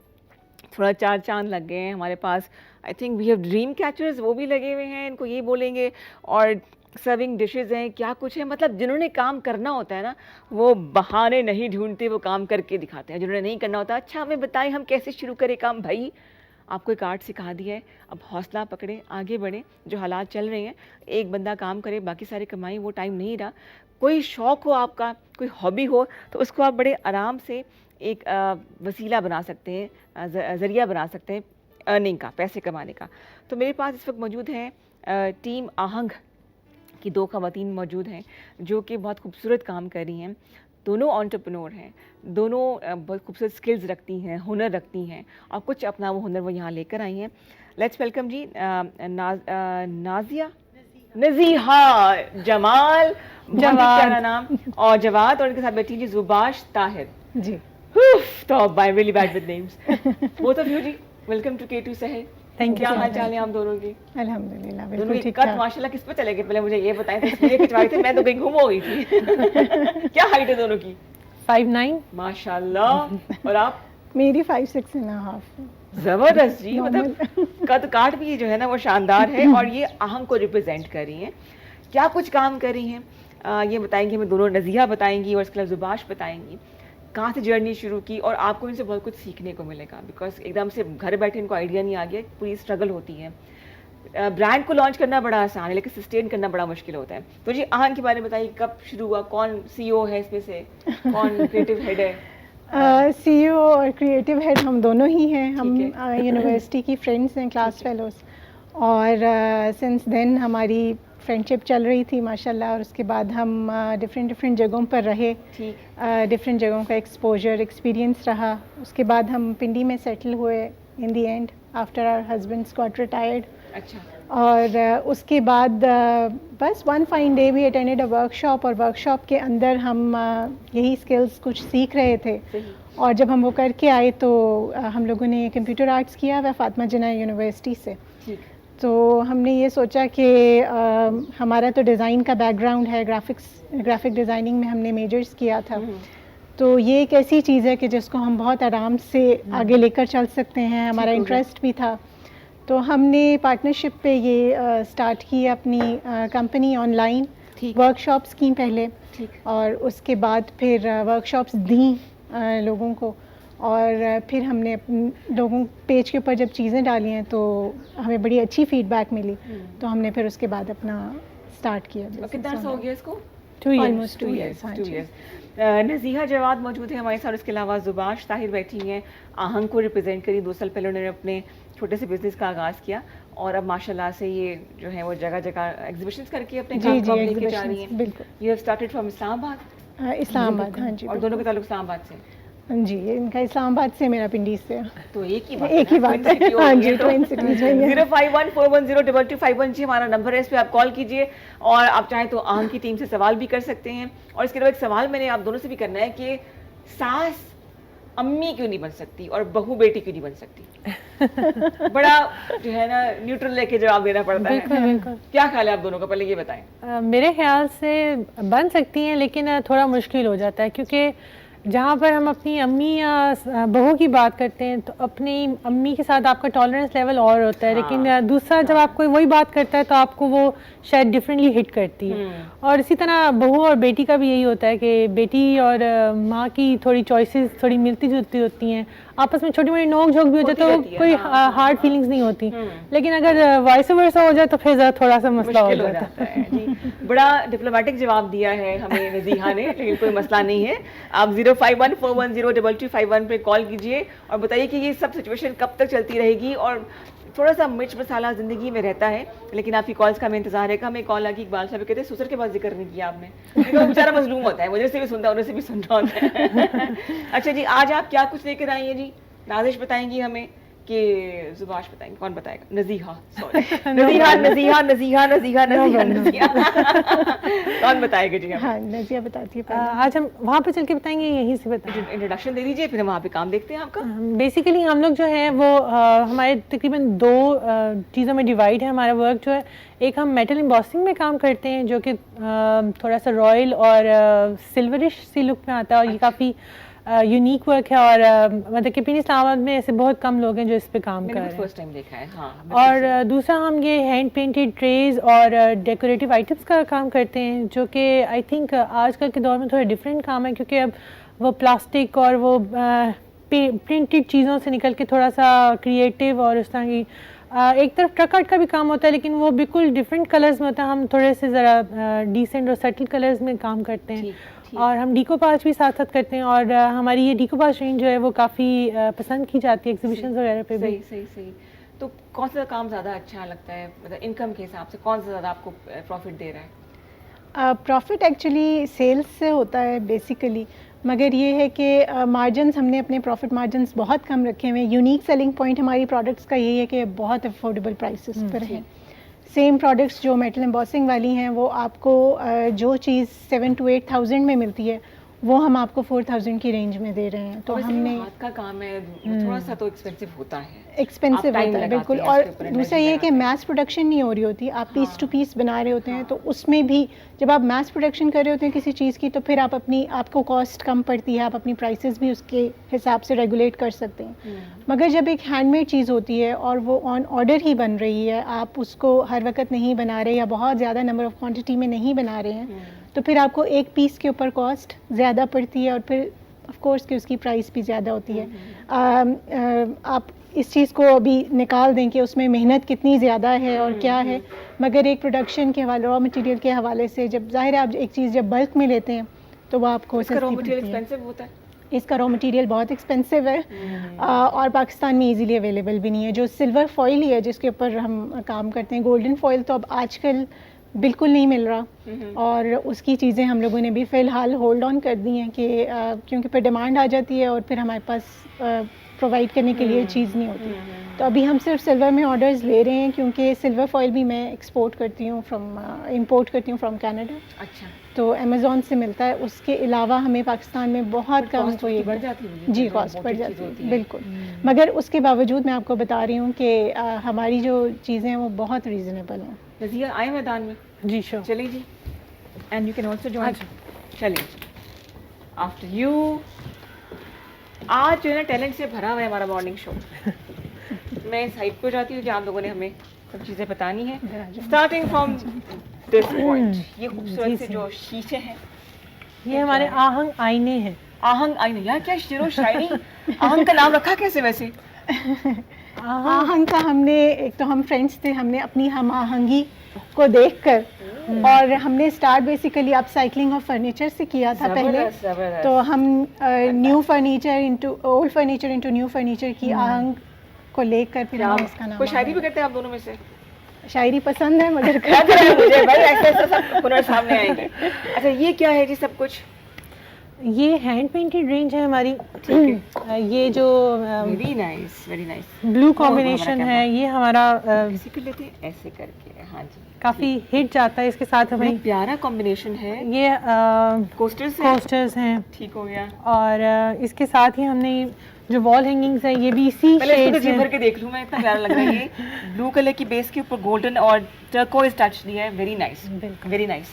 थोड़ा चार चांद लग गए हैं हमारे पास। I think we have dream catchers, वो भी लगे हुए हैं, इनको ये बोलेंगे। और सर्विंग डिशेज़ हैं, क्या कुछ है। मतलब जिन्होंने काम करना होता है ना, वो बहाने नहीं ढूंढते, वो काम करके दिखाते हैं। जिन्होंने नहीं करना होता, अच्छा हमें बताएं हम कैसे शुरू करें काम। भाई आपको एक आर्ट सिखा दिया है, अब हौसला पकड़े, आगे बढ़े। जो हालात चल रहे हैं, एक बंदा काम करे बाकी सारे कमाएं, वो टाइम नहीं रहा। कोई शौक़ हो आपका, कोई हॉबी हो, तो उसको आप बड़े आराम से एक वसीला बना सकते हैं, ज़रिया बना सकते हैं अर्निंग का, पैसे कमाने का। तो मेरे पास इस वक्त मौजूद हैं टीम आहंग की 2 ख़वातीन मौजूद हैं जो कि बहुत खूबसूरत काम कर रही हैं। दोनों एंटरप्रेन्योर हैं, दोनों बहुत खूबसूरत स्किल्स रखती हैं, हुनर रखती हैं और कुछ अपना वो हुनर वो यहाँ लेकर आई हैं। लेट्स वेलकम जी नाजिया, नज़ीहा, जमाल, बहुत प्यारा नाम, और जवाद, और इनके साथ बैठी जी जुबाश ताहिर जी। तो I am really bad with names. Both of you ji, welcome to K2 Sahar. Thank क्या you, हाल चाल है आप दोनों की? अल्हम्दुलिल्लाह दोनों बिल्कुल की ठीक कद ठाक। माशाल्लाह किस पे चले गए, पहले मुझे ये बताएं। तस्वीरें खिंचवाई थी, मैं तो कहीं गुम हो गई थी। क्या हाइट है दोनों की? 5'9", माशाल्लाह। और आप? मेरी 5'6.5". जबरदस्त जी, Normal। मतलब कद काट भी जो है ना वो शानदार है और ये आहंग को रिप्रेजेंट कर रही हैं। क्या कुछ काम कर रही हैं ये बताएंगी हमें दोनों। नज़ीहा बताएंगी और इसके अलावा जुबाश बताएंगी कहाँ से जर्नी शुरू की, और आपको इनसे बहुत कुछ सीखने को मिलेगा बिकॉज एकदम से घर बैठे इनको आइडिया नहीं आ गया, पूरी स्ट्रगल होती है। ब्रांड को लॉन्च करना बड़ा आसान है लेकिन सस्टेन करना बड़ा मुश्किल होता है। तो जी आहंग के बारे में बताइए, कब शुरू हुआ, कौन CEO है इसमें से, कौन क्रिएटिव हेड है? CEO और क्रिएटिव हेड हम दोनों ही हैं। हम ठीक यूनिवर्सिटी की फ्रेंड्स हैं, क्लास फेलोज, और सिंस देन हमारी फ्रेंडशिप चल रही थी माशाल्लाह। और उसके बाद हम डिफरेंट जगहों पर रहे, डिफरेंट जगहों का एक्सपोजर एक्सपीरियंस रहा। उसके बाद हम पिंडी में सेटल हुए in the end after our husbands got retired. अच्छा। और उसके बाद बस one fine day we attended a workshop, और वर्कशॉप के अंदर हम यही स्किल्स कुछ सीख रहे थे। और जब हम वो करके आए तो हम लोगों ने कंप्यूटर आर्ट्स किया हुआ फातिमा जिन्ना यूनिवर्सिटी से। तो हमने ये सोचा कि हमारा तो डिज़ाइन का बैकग्राउंड है, ग्राफिक डिज़ाइनिंग में हमने मेजर्स किया था। तो ये एक ऐसी चीज़ है कि जिसको हम बहुत आराम से आगे लेकर चल सकते हैं, हमारा इंटरेस्ट भी था। तो हमने पार्टनरशिप पे ये स्टार्ट की अपनी कंपनी ऑनलाइन, वर्कशॉप्स की पहले, और उसके बाद फिर वर्कशॉप्स दी लोगों को, और फिर हमने लोगों पेज के ऊपर जब चीज़ें डाली हैं तो हमें बड़ी अच्छी फीडबैक मिली। तो हमने फिर उसके बाद अपना स्टार्ट किया। कितना अर्सा हो गया इसको? 2 years। नज़ीहा जवाद मौजूद है हमारे साथ, उसके अलावा जुबाश ताहिर बैठी हैं, आहंग को रिप्रेजेंट करी। 2 साल पहले उन्होंने अपने छोटे से बिजनेस का आगाज़ किया और अब माशाल्लाह से ये जो है वो जगह जगह एग्जीबिशंस करके अपने काम को लेके जा रही हैं। बिल्कुल। You have started from Islamabad? Islamabad, हाँ जी। और दोनों के ताल्लुक इस्लामाबाद से? जी, इनका इस्लामाबाद से, मेरा पिंडी से। तो एक ही बात है। हाँ जी, ट्विन सिटीज में। 05141022251 जी हमारा नंबर है, इस पे आप कॉल कीजिए और आप चाहें तो आहंग की टीम से सवाल भी कर सकते हैं। और इसके अलावा एक सवाल मैंने आप दोनों से भी करना है कि सास अम्मी क्यों नहीं बन सकती और बहू बेटी क्यों नहीं बन सकती? बड़ा जो है ना न्यूट्रल लेके जवाब देना पड़ता है। बिल्कुल। क्या ख्याल है आप दोनों का, पहले ये बताएं। मेरे ख्याल से बन सकती हैं लेकिन थोड़ा मुश्किल हो जाता है, क्योंकि जहाँ पर हम अपनी अम्मी या बहू की बात करते हैं तो अपनी अम्मी के साथ आपका टॉलरेंस लेवल और होता है। लेकिन दूसरा जब आप कोई वही बात करता है तो आपको वो शायद डिफरेंटली हिट करती है। और इसी तरह बहू और बेटी का भी यही होता है कि बेटी और माँ की थोड़ी चॉइसेस थोड़ी मिलती जुलती होती हैं, आपस में छोटी मोटी नोक झोंक भी हो जाए तो कोई हार्ड फीलिंग्स नहीं होती। लेकिन अगर वाइस वर्सा हो जाए तो फिर थोड़ा सा मसला हो जाता है। बड़ा डिप्लोमेटिक जवाब दिया है हमें नज़ीहा ने, लेकिन कोई मसला नहीं है। आप 05141022251 पे कॉल कीजिए और बताइए कि ये सब सिचुएशन कब तक चलती रहेगी। और थोड़ा सा मिर्च मसाला ज़िंदगी में रहता है, लेकिन आपकी कॉल्स का हमें इंतजार है। हमें कॉल आके इकबाल साहब कहते हैं ससुर के पास जिक्र नहीं किया आपने, क्योंकि वो बेचारा मजलूम होता है, मुझे से भी सुनता है, उन्हें से भी सुन रहा होता है। अच्छा जी, आज आप क्या कुछ लेकर आई हैं जी? नाजिश बताएंगी हमें कि जुबाश बताएंगे? कौन बताएगा? नज़ीहा, नज़ीहा कौन बताएगा जी? हाँ, नज़ीहा बताती है। आज हम वहाँ पे चल के बताएंगे, यहीं से बताएंगे। इंट्रोडक्शन दे दीजिए, फिर हम वहाँ पे काम देखते हैं आपका। बेसिकली हम लोग जो है वो हमारे तकरीबन 2 चीज़ों में डिवाइड है हमारा वर्क जो है। एक हम मेटल एम्बॉसिंग में काम करते हैं जो कि थोड़ा सा रॉयल और सिल्वरिश सी लुक में आता है, और ये काफ़ी यूनिक वर्क है। और मतलब कि पिंडी इस्लामाबाद में ऐसे बहुत कम लोग हैं जो इस पे काम कर रहे हैं। फर्स्ट टाइम देखा है। हाँ, और दूसरा हम ये हैंड पेंटेड ट्रेज और डेकोरेटिव आइटम्स का काम करते हैं, जो कि आई थिंक आजकल के दौर में थोड़ा डिफरेंट काम है, क्योंकि अब वो प्लास्टिक और वो प्रिंटेड चीज़ों से निकल के थोड़ा सा क्रिएटिव और उस तरह की एक तरफ ट्रक आर्ट का भी काम होता है, लेकिन वो बिल्कुल डिफरेंट कलर्स में होता है। हम थोड़े से ज़रा डिसेंट और सटल कलर्स में काम करते हैं। और हम डीकोपाज भी साथ साथ करते हैं, और हमारी ये डीकोपाज रेंज जो है वो काफ़ी पसंद की जाती है एग्जीबिशंस वगैरह पे भी। सही। तो कौन सा काम ज़्यादा अच्छा लगता है, मतलब इनकम के हिसाब से कौन सा ज़्यादा आपको प्रॉफिट दे रहा है? प्रॉफिट एक्चुअली सेल्स से होता है बेसिकली, मगर ये है कि मार्जिन्स हमने अपने प्रॉफिट मार्जिन्स बहुत कम रखे हुए हैं। यूनिक सेलिंग पॉइंट हमारी प्रोडक्ट्स का यही है कि बहुत अफोर्डेबल प्राइसेस पर है। सेम प्रोडक्ट्स जो मेटल एम्बॉसिंग वाली हैं वो आपको जो चीज़ 7 to 8,000 में मिलती है वो हम आपको 4,000 की रेंज में दे रहे हैं। तो हमने हाथ का काम है, थोड़ा सा तो एक्सपेंसिव होता है, एक्सपेंसिव आप time होता है लगाते बिल्कुल। हैं और इसके ऊपर, दूसरा energy ये है कि लगाते मैस प्रोडक्शन नहीं हो रही होती, आप पीस हाँ। टू पीस बना रहे होते हैं, तो उसमें भी जब आप मैस प्रोडक्शन कर रहे होते हैं किसी चीज़ की तो फिर आपको कॉस्ट कम पड़ती है, आप अपनी प्राइसेस भी उसके हिसाब से रेगुलेट कर सकते हैं। मगर जब एक हैंडमेड चीज़ होती है और वो ऑन ऑर्डर ही बन रही है, आप उसको हर वक्त नहीं बना रहे या बहुत ज़्यादा नंबर ऑफ़ क्वांटिटी में नहीं बना रहे हैं, तो फिर आपको एक पीस के ऊपर कॉस्ट ज़्यादा पड़ती है और फिर ऑफ कोर्स कि उसकी प्राइस भी ज़्यादा होती है। आप इस चीज़ को अभी निकाल दें कि उसमें मेहनत कितनी ज़्यादा है और क्या है, मगर एक प्रोडक्शन के हवाले, रॉ मटेरियल के हवाले से जब ज़ाहिर है आप एक चीज़ जब बल्क में लेते हैं तो वो आपको इसका रॉ सस्ती मटेरियल पड़ती है। एक्सपेंसिव होता है? इसका रॉ मटेरियल बहुत एक्सपेंसिव है और पाकिस्तान में इजीली अवेलेबल भी नहीं है। जो सिल्वर फॉइल ही है जिसके ऊपर हम काम करते हैं, गोल्डन फॉइल तो अब आजकल बिल्कुल नहीं मिल रहा और उसकी चीज़ें हम लोगों ने भी फ़िलहाल होल्ड ऑन कर दी हैं कि क्योंकि फिर डिमांड आ जाती है और फिर हमारे पास प्रोवाइड करने के लिए चीज़ नहीं होती। तो अभी हम सिर्फ सिल्वर में ऑर्डर्स ले रहे हैं क्योंकि सिल्वर फॉइल भी मैं एक्सपोर्ट करती हूँ इंपोर्ट करती हूँ फ्रॉम कनाडा। अच्छा, तो अमेज़ॉन से मिलता है, उसके अलावा हमें पाकिस्तान में बहुत कम cost कोई बढ़ जाती है, जी जो कॉस्ट बढ़ imported जाती चीज़ होती है है। बिल्कुल। मगर उसके बावजूद मैं आपको बता रही हूँ कि हमारी जो चीज़ें हैं वो बहुत रीज़नेबल हैं। नज़िया आए मैदान में? जी श्योर। चलिए जी, and you can also join. चलिए, आफ्टर यू। आज जो है ना टैलेंट से भरा हुआ है हमारा मॉर्निंग शो। मैं साइड पे जाती हूँ जहाँ आप लोगों ने हमें सब चीज़ें बतानी है, स्टार्टिंग फ्रॉम दिस पॉइंट। ये खूबसूरत से जो शीशे हैं, ये हमारे आहंग आईने हैं। आहंग आईने, यार क्या शेरो शायरी। आहंग का नाम रखा कैसे वैसे? आहंग का हमने, एक तो हम फ्रेंड्स थे, हमने अपनी हम आहंगी को देखकर और हमने start basically upcycling of furniture से किया था पहले। जबरदस्त। तो हम new furniture into old furniture into new furniture की आहंग को लेकर फिर हमने इसका नाम कोई शायरी भी करते हैं आप दोनों में से? शायरी पसंद है मगर लग रहा है मुझे भाई, ऐसे ऐसे सब हुनर सामने आएंगे। अच्छा, ये क्या है जी सब कुछ? ये हैंड पेंटेड रेंज है हमारी। ये जो very nice, very nice. Blue combination है, ये हमारा ऐसे कर लेते हैं, ऐसे करके। हाँ जी, काफ़ी हिट जाता है। इसके साथ बड़ा हमें प्यारा कॉम्बिनेशन है। ये कोस्टर्स कोस्टर्स हैं ठीक हो गया। और इसके साथ ही हमने जो वॉल हैंगिंग्स है ये भी इसी पहले इसको शेड्स जी भर हैं। के देख लूं मैं, इतना प्यारा लग रहा है। ये ब्लू कलर की बेस के ऊपर गोल्डन और टर्कोइज टच दिया है, very nice, very nice.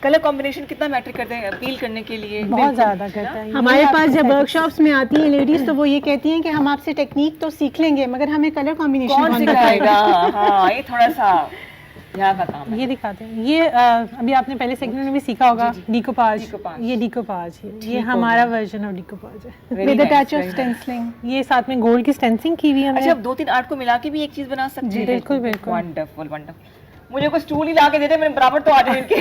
Colour combination कितना मैटर करते हैं अपील करने के लिए? बहुत ज़्यादा करता है। हमारे पास जब वर्कशॉप्स में आती हैं लेडीज तो वो ये कहती हैं कि हम आपसे टेक्निक तो सीख लेंगे मगर हमें कलर कॉम्बिनेशन कौन सिखाएगा? हाँ, ये थोड़ा सा यहाँ का काम है। ये दिखाते हैं। ये अभी आपने पहले सेगमेंट में भी सीखा होगा, डिकोपाज। डिकोपाज। ये डिकोपाज है, ये हमारा वर्जन ऑफ डिकोपाज है। With a touch of stencilling. ये साथ में गोल्ड की स्टेंसिंग की हुई है हमने। अच्छा, अब 2-3 आर्ट को मिला के भी एक चीज बना सकते हैं? बिल्कुल बिल्कुल। Wonderful, wonderful. मुझे कोई स्टूल ही ला के दे दे, मैंने बराबर तो आ जाए इनके।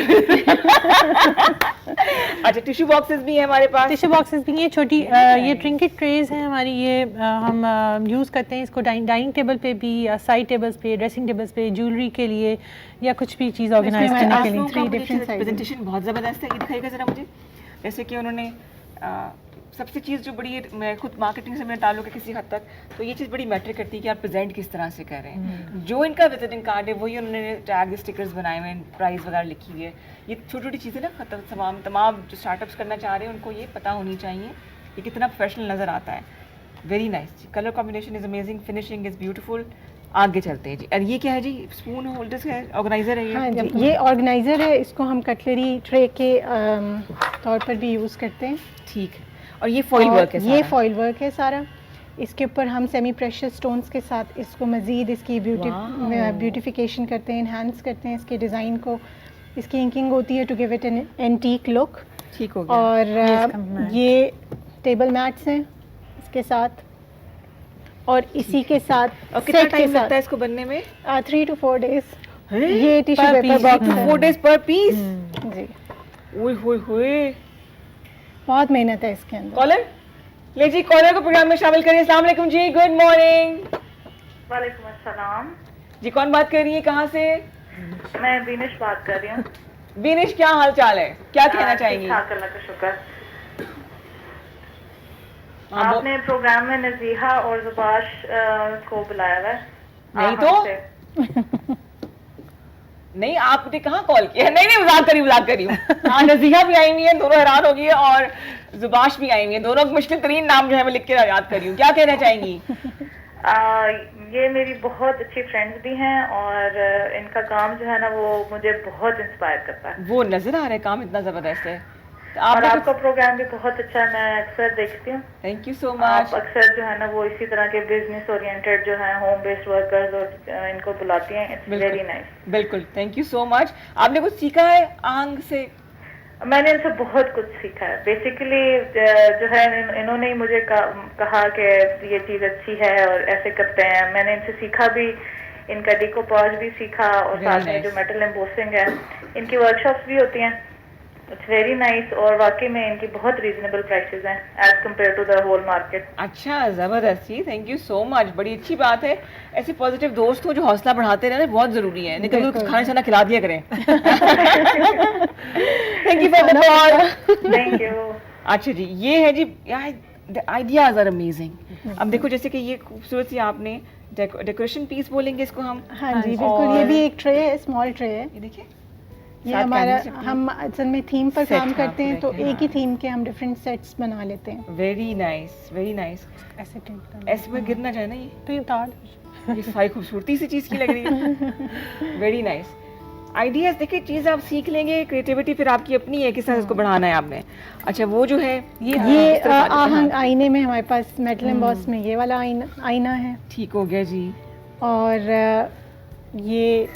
अच्छा, टिश्यू बॉक्सेस भी है हमारे पास। टिश्यू बॉक्सेस भी, ये छोटी ये ट्रिंकेट ट्रेज है हमारी। ये हम यूज़ करते हैं इसको डाइनिंग टेबल पे भी, या साइड टेबल्स पे, ड्रेसिंग टेबल्स पे, ज्वेलरी के लिए या कुछ भी चीज़ ऑर्गेनाइज करने के लिए। 3 डिफरेंट प्रेजेंटेशन बहुत ज़बरदस्त है। ये दिखाइएगा ज़रा मुझे। जैसे कि उन्होंने सबसे चीज़ जो बड़ी, मैं खुद मार्केटिंग से मेरा ताल्लुक है किसी हद तक, तो ये चीज़ बड़ी मैटर करती है कि आप प्रेजेंट किस तरह से कर रहे हैं। जो इनका विजिटिंग कार्ड है वही उन्होंने टैग स्टिकर्स बनाए हुए हैं, प्राइस वगैरह लिखी हुई है। ये छोटी छोटी चीज़ें ना तमाम जो स्टार्टअप्स करना चाह रहे हैं उनको ये पता होनी चाहिए कि कितना प्रोफेशनल नज़र आता है। Very nice, colour combination is amazing, finishing is beautiful. आगे चलते हैं जी। और ये क्या है जी? स्पून होल्डर्स है, ऑर्गेनाइजर है ये? हाँ जी, ये ऑर्गेनाइजर है। इसको हम कटलरी ट्रे के तौर पर भी यूज़ करते हैं। ठीक है। और ये फॉइल वर्क है? ये फॉइल वर्क है सारा। इसके ऊपर हम सेमी प्रेशियस स्टोन्स के साथ इसको मज़ीद इसकी ब्यूटिफिकेशन करते हैं, इन्हांस करते हैं इसके डिज़ाइन को। इसकी इंकिंग होती है to give it an antique look. ठीक हो गया। और ये टेबल मैट्स हैं इसके साथ, और इसी के साथ और कितना टाइम लगता है इसको बनने में? 3 to 4 days। ये टिश्यू पेपर बॉक्स है। 4 days पर पीस? जी, ओए होए होए, बहुत मेहनत है इसके अंदर। कॉलर ले जी, कॉलर को प्रोग्राम में शामिल करिए। अस्सलाम वालेकुम जी, गुड मॉर्निंग। वालेकुम अस्सलाम। जी कौन बात कर रही है, कहाँ से? मैं बीनिश बात कर रही हूँ। बीनिश, क्या हाल चाल है, क्या कहना चाहेंगी? ठीक-ठाक, अल्लाह का शुक्र। हाँ, आपने प्रोग्राम में नजीहा और जुबाश को बुलाया हुआ है। नहीं आप तो? हमसे- नहीं, आपने कहाँ कॉल किया? नहीं नहीं, मजाक करी हूँ। हाँ, नजीहा भी आई हुई है, दोनों हैरान हो गई है, और जुबाश भी आई हुई है, दोनों मुश्किल तरीन नाम जो है मैं लिख के याद करी हूँ। क्या कहना चाहेंगी? ये मेरी बहुत अच्छी फ्रेंड्स भी हैं और इनका काम जो है ना वो मुझे बहुत इंस्पायर करता है। वो नजर आ रहा है काम इतना जबरदस्त है। तो और आपने आपका प्रोग्राम भी बहुत अच्छा है, मैं अक्सर देखती हूँ। थैंक यू सो आप मच। अक्सर जो है ना वो इसी तरह के बिजनेस ओरिएंटेड जो है होम बेस्ड वर्कर्स और इनको बुलाती हैं। It's very nice. बिल्कुल, थैंक यू सो मच। आपने कुछ सीखा है आहंग से? मैंने इनसे बहुत कुछ सीखा है। बेसिकली जो है इन्होंने ही मुझे कहा कि ये चीज़ अच्छी है और ऐसे करते हैं। मैंने इनसे सीखा भी, इनका डिकोपाज भी सीखा और साथ में जो मेटल एम्बोसिंग है, इनकी वर्कशॉप्स भी होती हैं। इट्स वेरी नाइस और वाकई में इनकी बहुत रीजनेबल प्राइसेस हैं as compare to the whole market. अच्छा, जबरदस्त जी, थैंक यू सो मच। बड़ी अच्छी बात है, ऐसे पॉजिटिव दोस्त हो जो हौसला बढ़ाते रहना बहुत जरूरी है। नहीं कभी कुछ खाना छाना खिला दिया करें। Thank you for the call. Thank you. अच्छा जी, ये है जी, द आइडियाज आर अमेजिंग। अब देखो जैसे कि ये खूबसूरत सी आपने डेकोरेशन पीस बोलेंगे इसको हम। हाँ जी बिल्कुल, ये भी एक ट्रे है, स्मॉल ट्रे है। ये देखिए, ये साथ हमारा, कैंडी चिपकी है। हम असल में थीम पर Set काम हाँ, करते हैं तो पूरे एक ही थीम के हम डिफरेंट सेट्स बना लेते हैं। Very nice, very nice. ऐसे ऐसे में गिर ना जाए ना ये। तो ये उतार ये सारी खूबसूरती सी चीज की लग रही है। Very nice ideas. देखिए चीज आप सीख लेंगे, क्रिएटिविटी फिर आपकी अपनी है, किस तरह इसको बढ़ाना है आपने। अच्छा, वो जो है ये आहंग आईने में हमारे पास मेटल एम्बॉस में ये वाला आईना है। ठीक हो गया जी। और ये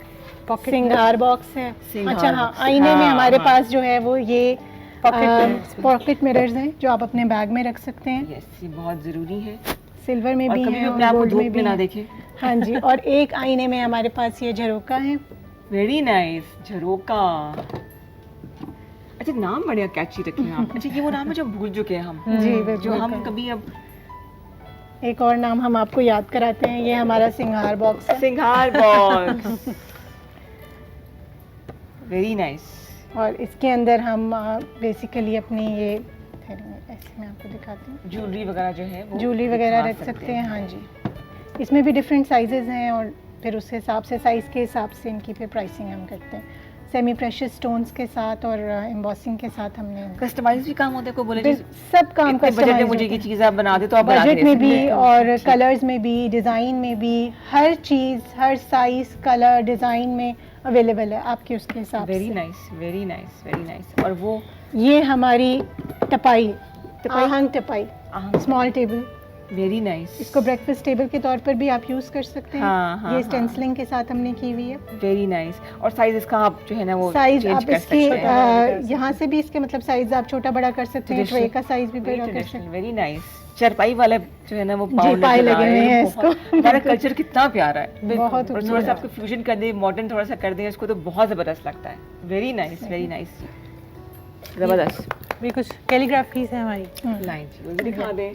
सिंगार बॉक्स है। सिंगार अच्छा हाँ, बॉक्स। आईने में हाँ, हमारे हाँ। पास जो है वो ये पॉकेट मिरर्स हैं जो आप अपने बैग में रख सकते हैं। यस, ये बहुत जरूरी है। सिल्वर में और भी कभी है भी और अपने आप को गोल्ड धूप में में भी ना है। देखें। हाँ जी, और एक आईने में हमारे पास ये झरोका है। वेरी नाइस, झरोका। अच्छा, नाम बढ़िया कैची रखे हैं आप। अच्छा, ये वो नाम है जो भूल चुके हैं हम, जी जो बिल्कुल। हम कभी अब। एक और नाम हम आपको याद कराते हैं, ये हमारा सिंगार बॉक्स है। सिंगार बॉक्स। Very nice. और इसके अंदर हम बेसिकली अपनी ये ऐसे मैं आपको दिखाती हूँ, ज्वेलरी वगैरह जो है वो ज्वेलरी वगैरह दिखा रख सकते हैं। हाँ जी, इसमें भी डिफरेंट साइजेस हैं और फिर उस हिसाब से, साइज़ के हिसाब से इनकी फिर प्राइसिंग हम करते हैं। सेमी प्रेशियस स्टोन्स के साथ और एम्बॉसिंग के साथ हमने कस्टमाइज भी काम होता है, को बोले सब काम बजट में कस्टमाइज मुझे ये चीज़ आप बना दे तो आप बना बजट दे में सकते भी हैं। और कलर्स में भी, डिज़ाइन में भी, हर चीज़, हर साइज, कलर, डिज़ाइन में अवेलेबल है आपके उसके हिसाब वेरी से। Nice, very nice, very nice. और वो ये हमारी टपाई, आहंग टपाई, स्मॉल टेबल। Very nice. इसको ब्रेकफास्ट टेबल के तौर पर भी आप यूज़ कर सकते हैं। हाँ, हाँ, ये हाँ। स्टेंसलिंग के साथ हमने की हुई है। Very nice. और साइज इसका आप जो है ना वो साइज change आप कर इसके सकते हैं। यहाँ से भी इसके मतलब साइज आप छोटा बड़ा कर सकते हैं, ट्रे का साइज भी बड़ा कर सकते हैं। Very nice. चरपाई वाला जो है ना वो पाए लगे हुए हैं इसको। हमारा कल्चर कितना प्यारा है। बहुत और थोड़ा सा आपको फ्यूजन कर दे, मॉडर्न थोड़ा सा कर दे इसको, तो बहुत जबरदस्त लगता है। वेरी नाइस, वेरी नाइस, जबरदस्त। भी कुछ कैलीग्राफीज है हमारी। लाइन वो भी दिखा दे।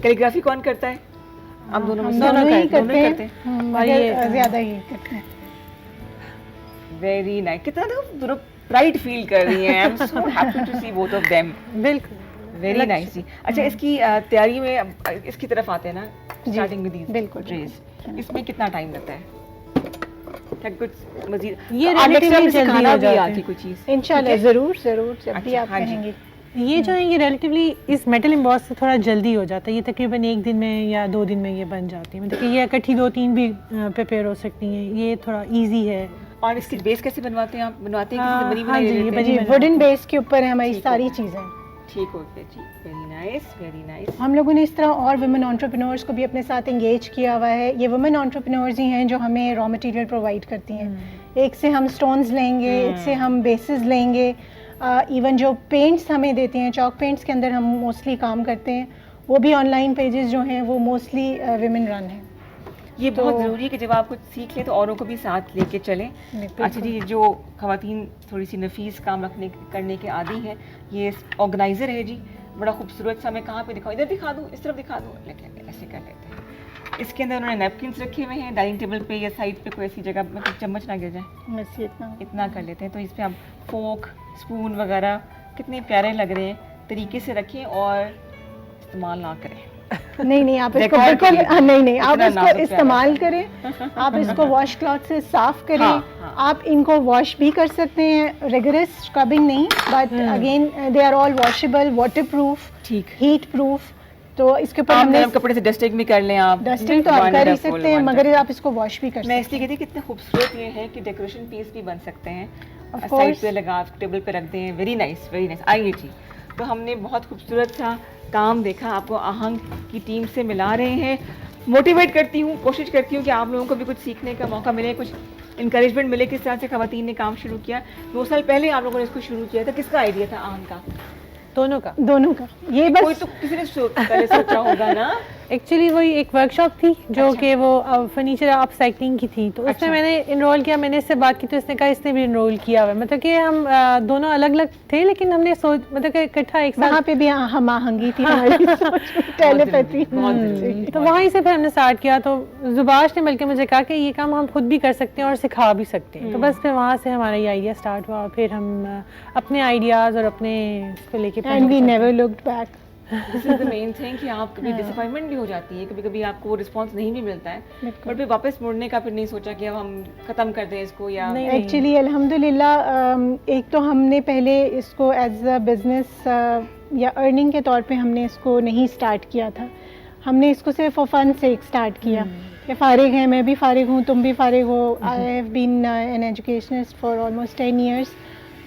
कैलीग्राफी कौन करता है? आप दोनों में हम से? दोनों ही दोनों करते ही हैं, मगर ज़्यादा ही करते हैं। Very nice. कितना देखो दोनों प्राइड फील कर रही हैं। I am so happy to see both of them. बिल्कुल वेरी नाइस जी। अच्छा, इसकी तैयारी में अब इसकी तरफ आते हैं ना, स्टार्टिंग विद दीस बिल्कुल, ट्रेस। इसमें कितना टाइम लगता है? क्या कुछ मजीद ये तो आप next time relatively में जल्दी सिखाना हो भी जाते आती हैं। कोई चीज़? इंशाल्लाह ज़रूर ज़रूर, जब भी अच्छा, आप हाँ जी। कहेंगे। ये जो है ये रिलेटिवली इस मेटल एम्बॉस से थोड़ा जल्दी हो जाता है। ये तकरीबन 1 दिन में या 2 दिन में ये बन जाती है। मतलब कि ये इकट्ठी 2-3 भी प्रिपेयर हो सकती हैं। ये थोड़ा इजी है। और इसकी बेस कैसे बनवाते हैं आप? बनवाते हैं हाँ, किसी से बनी हाँ बनाई जी, ये लेते बनी हैं? बनाई। वुडन बेस के ऊपर है हमारी ठीक सारी हो। चीज़ें। ठीक होते जी। Very nice, very nice. हम लोगों ने इस तरह और वुमेन एंटरप्रेन्योर्स को भी अपने साथ एंगेज किया हुआ है। ये वुमेन एंटरप्रेन्योर्स ही हैं जो हमें रॉ मटेरियल प्रोवाइड करती हैं। एक से हम स्टोन्स लेंगे, एक से हम बेसिस लेंगे, इवन जो पेंट्स हमें देते हैं, चॉक पेंट्स के अंदर हम मोस्टली काम करते हैं, वो भी ऑनलाइन पेजेस जो हैं वो मोस्टली विमेन रन हैं। ये बहुत ज़रूरी है कि जब आप कुछ सीख लें तो औरों को भी साथ लेके चलें। अच्छा जी, जो खवातीन थोड़ी सी नफीस काम करने के आदी हैं, ये ऑर्गेनाइज़र है जी, बड़ा खूबसूरत सा, मैं कहाँ पे दिखाऊँ, इधर दिखा दूँ, इस तरफ दिखा दूँ, लेकिन ऐसे कर लेते हैं। इसके अंदर उन्होंने नैपकिन्स रखे हुए हैं डाइनिंग टेबल पे या साइड पे कोई ऐसी जगह, मतलब चम्मच ना गिर जाए, बस ये इतना कर लेते हैं। तो इस पर आप फोक स्पून वगैरह कितने प्यारे लग रहे हैं, तरीके से रखें और इस्तेमाल ना करें। नहीं आप इसको Decor बिल्कुल के लिए। नहीं आप इतना इसको नाजुक इस्तेमाल करें, आप इसको वॉश क्लॉथ से साफ करें। हाँ। आप इनको वॉश भी कर सकते हैं, रिगरस स्क्रबिंग नहीं, but again they are all washable, waterproof, ठीक, हीट प्रूफ। तो इसके ऊपर आप हमने गर्म कपड़े से डस्टिंग भी कर लें आप, डस्टिंग तो आप कर ही सकते हैं, मगर आप इसको वॉश भी कर सकते मैं हैं। इसलिए कहती हूँ कितने खूबसूरत ये है कि डेकोरेशन पीस भी बन सकते हैं, Of साइड course. पे लगा टेबल पे रख दें। Very nice, very nice. आइए जी, तो हमने बहुत खूबसूरत सा काम देखा, आपको आहंग की टीम से मिला रहे हैं। मोटिवेट करती हूँ, कोशिश करती हूँ कि आप लोगों को भी कुछ सीखने का मौका मिले, कुछ इंकरेजमेंट मिले किस तरह से ख़वातीन ने काम शुरू किया। 2 साल पहले आप लोगों ने इसको शुरू किया था, किसका आइडिया था आहंग का? दोनों का ये कोई बस तो किसी ने पहले सोचा होगा ना। एक्चुअली वही एक वर्कशॉप थी जो अच्छा। कि वो फर्नीचर अपसाइक्लिंग की थी, तो उसमें अच्छा। मैंने इनरोल किया, मैंने इससे बात की तो इसने कहा इसने भी इनरोल किया हुआ है। मतलब कि हम दोनों अलग अलग थे, लेकिन हमने सोच मतलब कि इकट्ठा एक साथ वहाँ पे भी हम आहंगी थी हमारी टेलीपैथी। बहुत ज़रूरी। तो वहीं से फिर हमने स्टार्ट किया। तो जुबाश ने बल्कि मुझे कहा कि ये काम हम खुद भी कर सकते हैं और सिखा भी सकते हैं। तो बस फिर वहाँ से हमारा ये आइडिया स्टार्ट हुआ, फिर हम अपने आइडियाज़ और अपने इसको लेके and we never looked back. This is the main thing कि आप कभी डिसअपॉइंटमेंट भी हो जाती है, कभी कभी आपको वो रिस्पांस नहीं भी मिलता है, बट फिर वापस मुड़ने का फिर नहीं सोचा कि अब हम ख़त्म कर दें इसको या एक्चुअली अल्हम्दुलिल्लाह एक तो हमने पहले इसको एज अ बिजनेस या अर्निंग के तौर पे हमने इसको नहीं स्टार्ट किया था। हमने इसको सिर्फ फॉर फन से स्टार्ट किया कि फारिग हैं, मैं भी फारिग हूँ, तुम भी फारिग हो। I have been an educationist for almost 10 years।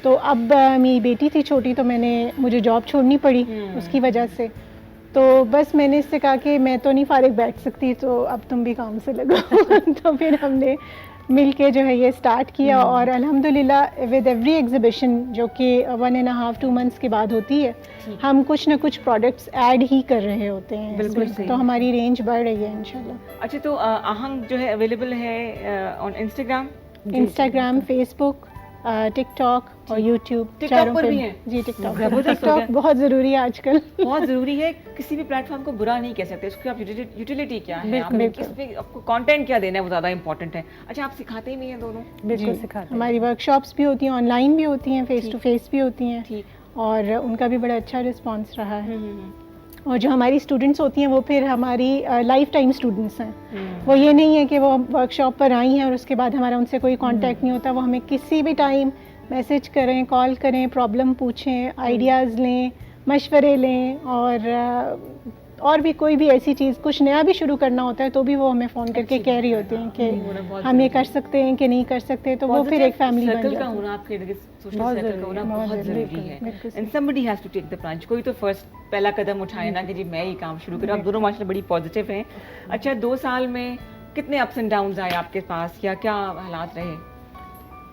तो अब मेरी बेटी थी छोटी, तो मुझे जॉब छोड़नी पड़ी उसकी वजह से। तो बस मैंने इससे कहा कि मैं तो नहीं फारिग बैठ सकती, तो अब तुम भी काम से लगो। तो फिर हमने मिल के जो है ये स्टार्ट किया, और अल्हम्दुलिल्लाह विद एवरी एग्जीबिशन जो कि 1.5-2 months के बाद होती है, हम कुछ ना कुछ प्रोडक्ट्स ऐड ही कर रहे होते हैं। बिल्कुल इसमें। सही। तो हमारी रेंज बढ़ रही है इंशाल्लाह। अच्छा, तो आहंग जो है अवेलेबल है on Instagram, Instagram, Facebook, TikTok और यूट्यूब TikTok चारों पर पे भी है? जी। टिकटॉक जबरदस्त हो टिकटॉक गया। बहुत ज़रूरी है आजकल। बहुत ज़रूरी है। किसी भी प्लेटफॉर्म को बुरा नहीं कह सकते, उसकी आप यूटिलिटी क्या है, बिल्कुल, आपने बिल्कुल। किस पे आपको कंटेंट क्या देना है, वो ज़्यादा इंपॉर्टेंट है। अच्छा, आप सिखाते भी हैं दोनों? बिल्कुल जी, सिखाते हैं। हमारी वर्कशॉप्स भी होती हैं, ऑनलाइन भी होती हैं, फेस टू फेस भी होती हैं, ठीक। और उनका भी बड़ा अच्छा रिस्पांस रहा है। और जो हमारी स्टूडेंट्स होती हैं वो फिर हमारी लाइफ टाइम स्टूडेंट्स हैं। वो ये नहीं है कि वो वर्कशॉप पर आई हैं और उसके बाद हमारा उनसे कोई कांटेक्ट नहीं होता। वो हमें किसी भी टाइम मैसेज करें, कॉल करें, प्रॉब्लम पूछें, आइडियाज़ लें, मशवरे लें, और भी कोई भी ऐसी चीज़, कुछ नया भी शुरू करना होता है तो भी वो हमें फ़ोन करके कह रही होती हैं कि हम ये कर सकते हैं कि नहीं कर सकते। तो वो फिर एक फैमिली बन सर्कल का जाती है। होना, आपके इर्द गिर्द सोशल सर्कल का होना बहुत ज़रूरी है। बिल्कुल सही। And somebody has to take the plunge. कोई तो फर्स्ट पहला कदम उठाए ना कि जी मैं ये काम शुरू करूँ। आप दोनों माशाल्लाह बड़ी पॉजिटिव हैं। अच्छा, 2 साल में कितने अप्स एंड डाउन्स आए आपके पास, या क्या हालात रहे?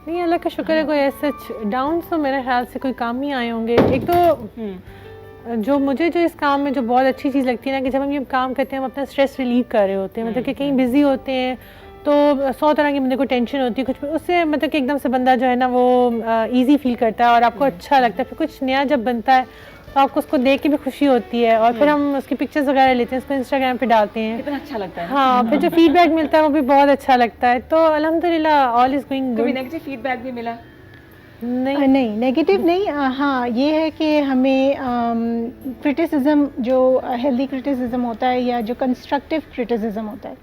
नहीं, अल्लाह का शुक्र है, कोई ऐसे डाउन तो मेरे ख्याल से कोई काम ही आए होंगे। एक तो जो मुझे जो इस काम में जो बहुत अच्छी चीज़ लगती है ना, कि जब हम ये काम करते हैं हम अपना स्ट्रेस रिलीव कर रहे होते हैं। मतलब कि कहीं बिजी होते हैं तो 100 तरह की बंदे को टेंशन होती है कुछ, उससे मतलब कि एकदम से बंदा जो है ना वो इजी फील करता है और आपको अच्छा लगता है। फिर कुछ नया जब बनता है तो आपको उसको देख के भी खुशी होती है, और फिर हम उसकी पिक्चर्स वगैरह लेते हैं, उसको इंस्टाग्राम पे डालते हैं। कितना अच्छा लगता है ना? हाँ, फिर जो फीडबैक मिलता है वो भी बहुत अच्छा लगता है। तो अल्हम्दुलिल्लाह ऑल इज गोइंग कभी गुड। नेगेटिव फीडबैक भी मिला? नहीं, नेगेटिव नहीं। हाँ, ये है कि हमें क्रिटिसिज्म, जो हेल्दी क्रिटिसिज्म होता है या जो कंस्ट्रक्टिव क्रिटिसिज्म होता है,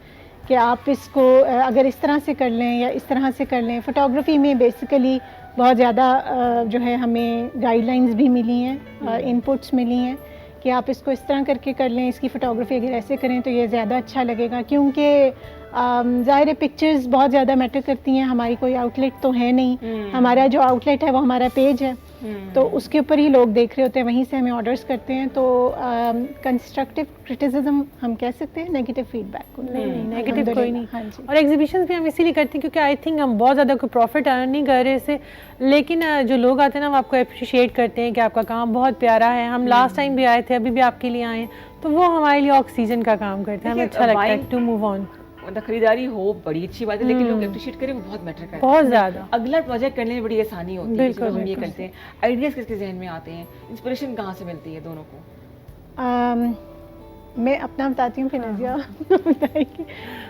कि आप इसको अगर इस तरह से कर लें या इस तरह से कर लें। फ़ोटोग्राफ़ी में बेसिकली बहुत ज़्यादा जो है हमें गाइडलाइंस भी मिली हैं, इनपुट्स मिली हैं कि आप इसको इस तरह करके कर लें, इसकी फ़ोटोग्राफ़ी अगर ऐसे करें तो ये ज़्यादा अच्छा लगेगा। क्योंकि ज़ाहिर है पिक्चर्स बहुत ज़्यादा मैटर करती हैं। हमारी कोई आउटलेट तो है नहीं, हमारा जो आउटलेट है वो हमारा पेज है, तो उसके ऊपर ही लोग देख रहे होते हैं, वहीं से हमें ऑर्डर्स करते हैं। तो कंस्ट्रक्टिव क्रिटिसिज्म हम कह सकते हैं, नेगेटिव फीडबैक को नहीं, नेगेटिव कोई नहीं। हाँ जी। और एग्जीबिशंस भी हम इसीलिए करते हैं क्योंकि आई थिंक हम बहुत ज़्यादा कोई प्रॉफिट अर्न नहीं कर रहे इससे, लेकिन जो लोग आते हैं ना वो आपको अप्रिशिएट करते हैं कि आपका काम बहुत प्यारा है। हम लास्ट टाइम भी आए थे, अभी भी आपके लिए आए हैं, तो वो हमारे लिए ऑक्सीजन का काम करते हैं। हमें अच्छा लगता है टू मूव ऑन। मतलब खरीदारी हो बड़ी अच्छी बात है, लेकिन लोग अप्रिशिएट करें वो बहुत मैटर करता है। बहुत ज़्यादा। अगला प्रोजेक्ट करने में बड़ी आसानी होती है। बिल्कुल, हम ये बिल्कुल। करते हैं, आइडियाज़ किसके जहन में आते हैं, इंस्पिरेशन कहाँ से मिलती है दोनों को? मैं अपना बताती हूँ फिर नज़िया बताएगी।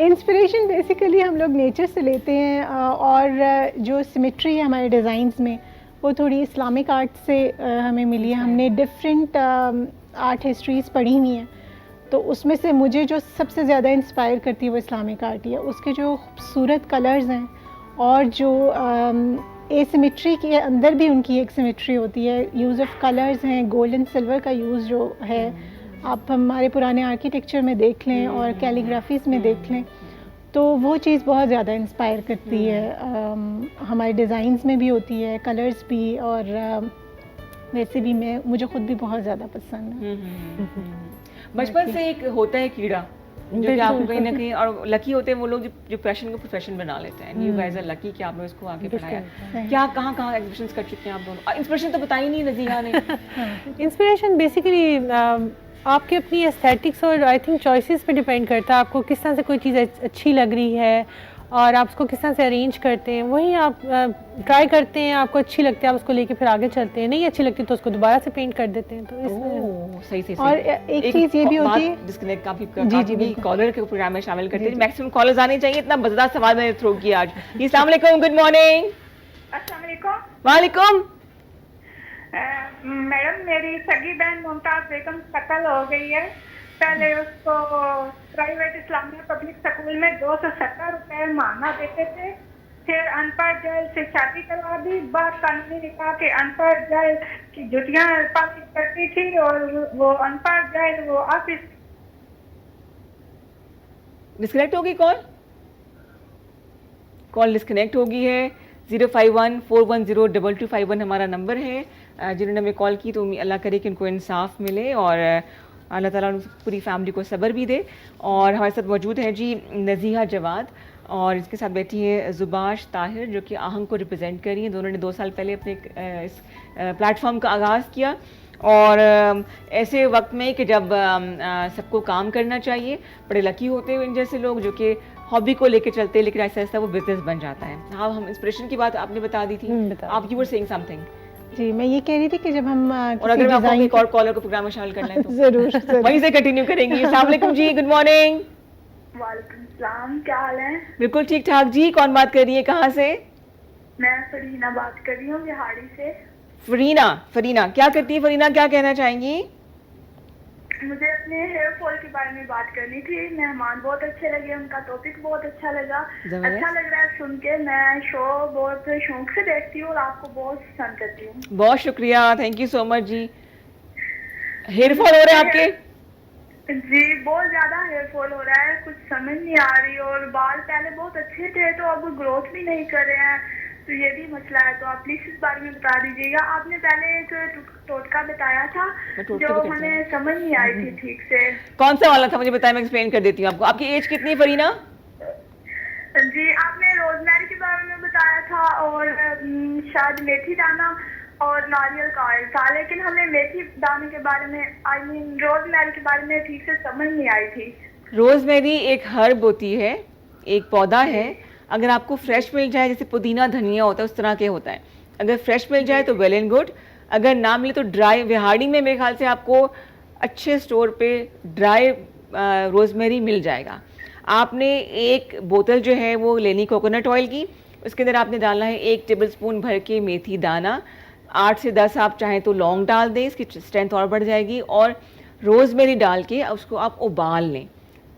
इंस्पिरेशन बेसिकली हम लोग नेचर से लेते हैं और जो सिमेट्री है हमारे डिज़ाइंस में वो थोड़ी इस्लामिक आर्ट से हमें मिली है। हमने डिफरेंट आर्ट हिस्ट्रीज़ पढ़ी हुई हैं, तो उसमें से मुझे जो सबसे ज़्यादा इंस्पायर करती है वो इस्लामिक आर्ट ही है। उसके जो खूबसूरत कलर्स हैं और जो एसिमेट्री के अंदर भी उनकी एक सिमेट्री होती है, यूज़ ऑफ कलर्स हैं, गोल्ड एंड सिल्वर का यूज़ जो है आप हमारे पुराने आर्किटेक्चर में देख लें और कैलीग्राफीज़ में देख लें, तो वो चीज़ बहुत ज़्यादा इंस्पायर करती है। हमारे डिज़ाइंस में भी होती है, कलर्स भी, और वैसे भी मुझे ख़ुद भी बहुत ज़्यादा पसंद है। बचपन से एक होता है कीड़ा जो कि आपको कहीं ना कहीं, और लकी होते हैं वो लोग जो पैशन को प्रोफेशन बना लेते हैं। यू गाइस आर लकी कि आपने इसको आगे बढ़ाया। क्या कहाँ एग्जीबिशंस कर चुके हैं आप दोनों? इंस्पिरेशन तो बताई नहीं नज़ीहा ने। इंस्पिरेशन बेसिकली आपके अपनी एस्थेटिक्स और आई थिंक चॉइसेस पे डिपेंड करता है, आपको किस तरह से कोई चीज़ अच्छी लग रही है और आप उसको किस तरह से अरेंज करते हैं, वही आप ट्राई करते हैं, आपको अच्छी लगती है आप उसको लेके फिर आगे चलते हैं, नहीं अच्छी लगती तो उसको दोबारा से पेंट कर देते हैं। तो सही और एक चीज़ ये भी होती है, डिस्कनेक्ट काफी कॉलर के प्रोग्राम में शामिल करते हैं। मैक्सिमम कॉलर्स आने चाहिए, इतना मजेदार सवाल मैंने थ्रो किया आज। अस्सलाम वालेकुम, गुड मॉर्निंग। अस्सलाम वालेकुम। वालेकुम। मैडम मेरी सगी बहन मुमताज बेगम कत्ल हो गई है। पहले उसको प्राइवेट इस्लामिया पब्लिक स्कूल में 270 रुपए महीना देते थे, फिर अनपढ़ जाहिल से शादी करवा दी। बाद कानूनी निकाह के अनपढ़ जाहिल की जुटियां पालिश करती थी और वो अनपढ़ जाहिल वो ऑफिस डिस्कनेक्ट होगी कॉल डिस्कनेक्ट हो गई है। 0514102251 हमारा नंबर है। जिन्होंने हमें कॉल की तो अल्लाह करे कि उनको इंसाफ मिले और अल्लाह ताला पूरी फैमिली को सब्र भी दे। और हमारे साथ मौजूद हैं जी नज़ीहा जवाद और इसके साथ बैठी है ज़ुबाश ताहिर जो कि आहंग को रिप्रेजेंट कर रही हैं। दोनों ने 2 साल पहले अपने इस प्लेटफॉर्म का आगाज़ किया और ऐसे वक्त में कि जब सबको काम करना चाहिए, बड़े लकी होते हैं इन जैसे लोग जो कि हॉबी को लेके चलते हैं, लेकिन ऐसा ऐसा वो बिजनेस बन जाता है। हाँ, हम इंस्पिरेशन की बात आपने बता दी थी, आप यू वर सेइंग समथिंग। जी, मैं ये कह रही थी कि जब हम और अगर आपको एक और कॉलर को प्रोग्राम में शामिल करना है तो जरूर वहीं से कंटिन्यू करेंगे। अस्सलाम वालेकुम जी, गुड मॉर्निंग। वालेकुम सलाम, क्या हाल है? बिल्कुल ठीक ठाक जी। कौन बात कर रही है, कहाँ से? मैं फरीना बात कर रही हूँ बिहाड़ी से। फरीना क्या करती है? फरीना क्या कहना चाहेंगी? मुझे अपने हेयर फॉल के बारे में बात करनी थी। मेहमान बहुत अच्छे लगे, उनका टॉपिक बहुत अच्छा लगा, अच्छा लग रहा है सुन के। मैं शो बहुत शौक से देखती हूँ और आपको बहुत पसंद करती हूँ। बहुत शुक्रिया, थैंक यू सो मच जी। हेयर फॉल हो रहा है आपके? जी बहुत ज्यादा हेयर फॉल हो रहा है, कुछ समझ नहीं आ रही, और बाल पहले बहुत अच्छे थे तो अब ग्रोथ भी नहीं कर रहे हैं, तो ये भी मसला है। तो आप प्लीज इस बारे में बता दीजिएगा। आपने पहले एक टोटका बताया था जो हमें समझ नहीं आई थी ठीक से। कौन सा वाला था मुझे बताया, मैं एक्सप्लेन कर देती हूँ आपको। आपकी एज कितनी है फरीना? जी आपने रोजमेरी के बारे में बताया था और शायद मेथी दाना और नारियल का ऑयल था, लेकिन हमें मेथी दाने के बारे में रोजमेरी के बारे में ठीक से समझ नहीं आई थी। रोजमेरी एक हर्ब होती है, एक पौधा है। अगर आपको फ्रेश मिल जाए, जैसे पुदीना धनिया होता है उस तरह के होता है, अगर फ्रेश मिल जाए तो वेल एंड गुड, अगर ना मिले तो ड्राई। विहाड़ी में मेरे ख्याल से आपको अच्छे स्टोर पे ड्राई रोजमेरी मिल जाएगा। आपने एक बोतल जो है वो लेनी कोकोनट ऑयल की, उसके अंदर आपने डालना है 1 टेबलस्पून भर के मेथी दाना, 8 से 10 आप चाहें तो लौंग डाल दें, इसकी स्ट्रेंथ और बढ़ जाएगी। और रोजमेरी डाल के उसको आप उबाल लें,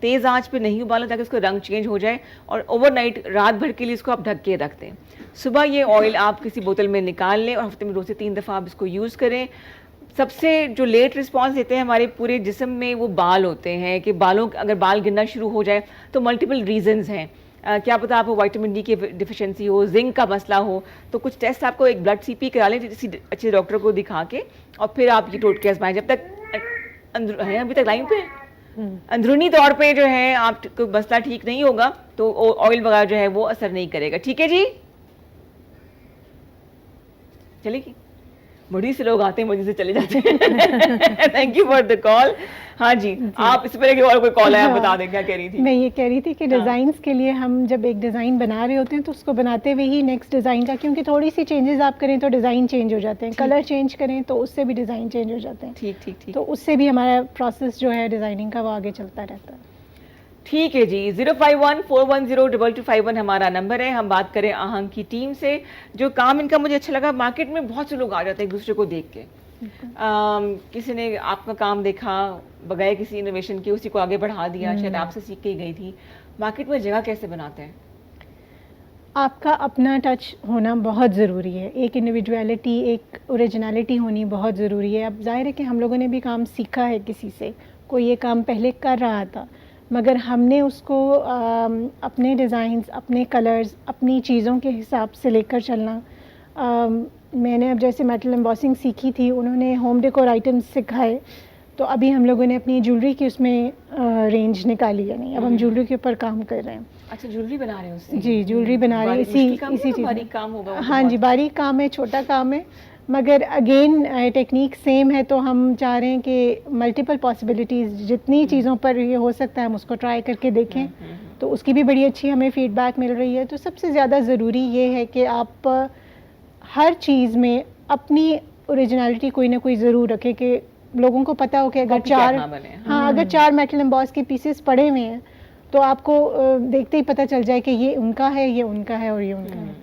तेज़ आंच पे नहीं उबालें ताकि उसका रंग चेंज हो जाए, और ओवरनाइट रात भर के लिए इसको आप ढक के रख दें। सुबह ये ऑयल आप किसी बोतल में निकाल लें और हफ्ते में 2 से 3 दफ़ा आप इसको यूज़ करें। सबसे जो लेट रिस्पांस देते हैं हमारे पूरे जिस्म में वो बाल होते हैं, कि बालों अगर बाल गिरना शुरू हो जाए तो मल्टीपल रीजंस हैं। क्या पता आपको विटामिन डी की डिफिशिएंसी हो, जिंक का मसला हो, तो कुछ टेस्ट आपको एक ब्लड सीपी करा लें किसी अच्छे डॉक्टर को दिखा के, और फिर आप ये टोटके आजमाएं। जब तक हैं अभी तक लाइन पे अंदरूनी तौर पे जो है आपको मसला ठीक नहीं होगा तो ऑयल वगैरह जो है वो असर नहीं करेगा। ठीक है जी, चलेगी। बड़ी से लोग आते हैं मजे से चले जाते हैं। Thank you for the call. हाँ जी, आप इससे पहले कि और कोई कॉल है आप बता दें क्या कह रही थी? मैं ये कह रही थी कि डिज़ाइंस के लिए हम जब एक डिज़ाइन बना रहे होते हैं तो उसको बनाते हुए ही नेक्स्ट डिज़ाइन का, क्योंकि थोड़ी सी चेंजेस आप करें तो डिज़ाइन चेंज हो जाते हैं, कलर चेंज करें तो उससे भी डिज़ाइन चेंज हो जाते हैं। ठीक ठीक ठीक। तो उससे भी हमारा प्रोसेस जो है डिज़ाइनिंग का वो आगे चलता रहता है। ठीक है जी, 051-410-2251 हमारा नंबर है। हम बात करें आहंग की टीम से, जो काम इनका मुझे अच्छा लगा। मार्केट में बहुत से लोग आ जाते हैं एक दूसरे को देख के, किसी ने आपका काम देखा, बगैर किसी इनोवेशन के उसी को आगे बढ़ा दिया, शायद आपसे सीख के गई थी। मार्केट में जगह कैसे बनाते हैं? आपका अपना टच होना बहुत ज़रूरी है, एक इंडिविजुअलिटी, एक ओरिजिनलिटी होनी बहुत ज़रूरी है। अब जाहिर है कि हम लोगों ने भी काम सीखा है किसी से, कोई ये काम पहले कर रहा था, मगर हमने उसको अपने डिज़ाइंस, अपने कलर्स, अपनी चीज़ों के हिसाब से लेकर चलना। मैंने अब जैसे मेटल एम्बॉसिंग सीखी थी, उन्होंने होम डेकोर आइटम्स सिखाए, तो अभी हम लोगों ने अपनी ज्वेलरी की उसमें रेंज निकाली है। नहीं, अब हम ज्वेलरी के ऊपर काम कर रहे हैं। अच्छा, ज्वेलरी बना रहे हैं उससे? जी, ज्वेलरी बना रहे हैं इसी चीज़। बारीक काम होगा? हाँ जी, बारीक काम है, छोटा काम है, मगर अगेन टेक्निक सेम है, तो हम चाह रहे हैं कि मल्टीपल पॉसिबिलिटीज़, जितनी चीज़ों पर ये हो सकता है हम उसको ट्राई करके देखें। तो उसकी भी बड़ी अच्छी हमें फीडबैक मिल रही है। तो सबसे ज़्यादा ज़रूरी ये है कि आप हर चीज़ में अपनी ओरिजिनलिटी कोई ना कोई ज़रूर रखें, कि लोगों को पता हो कि अगर अगर 4 मेटल एम्बॉस के पीसेस पड़े हुए हैं तो आपको देखते ही पता चल जाए कि ये उनका है, ये उनका है और ये उनका है।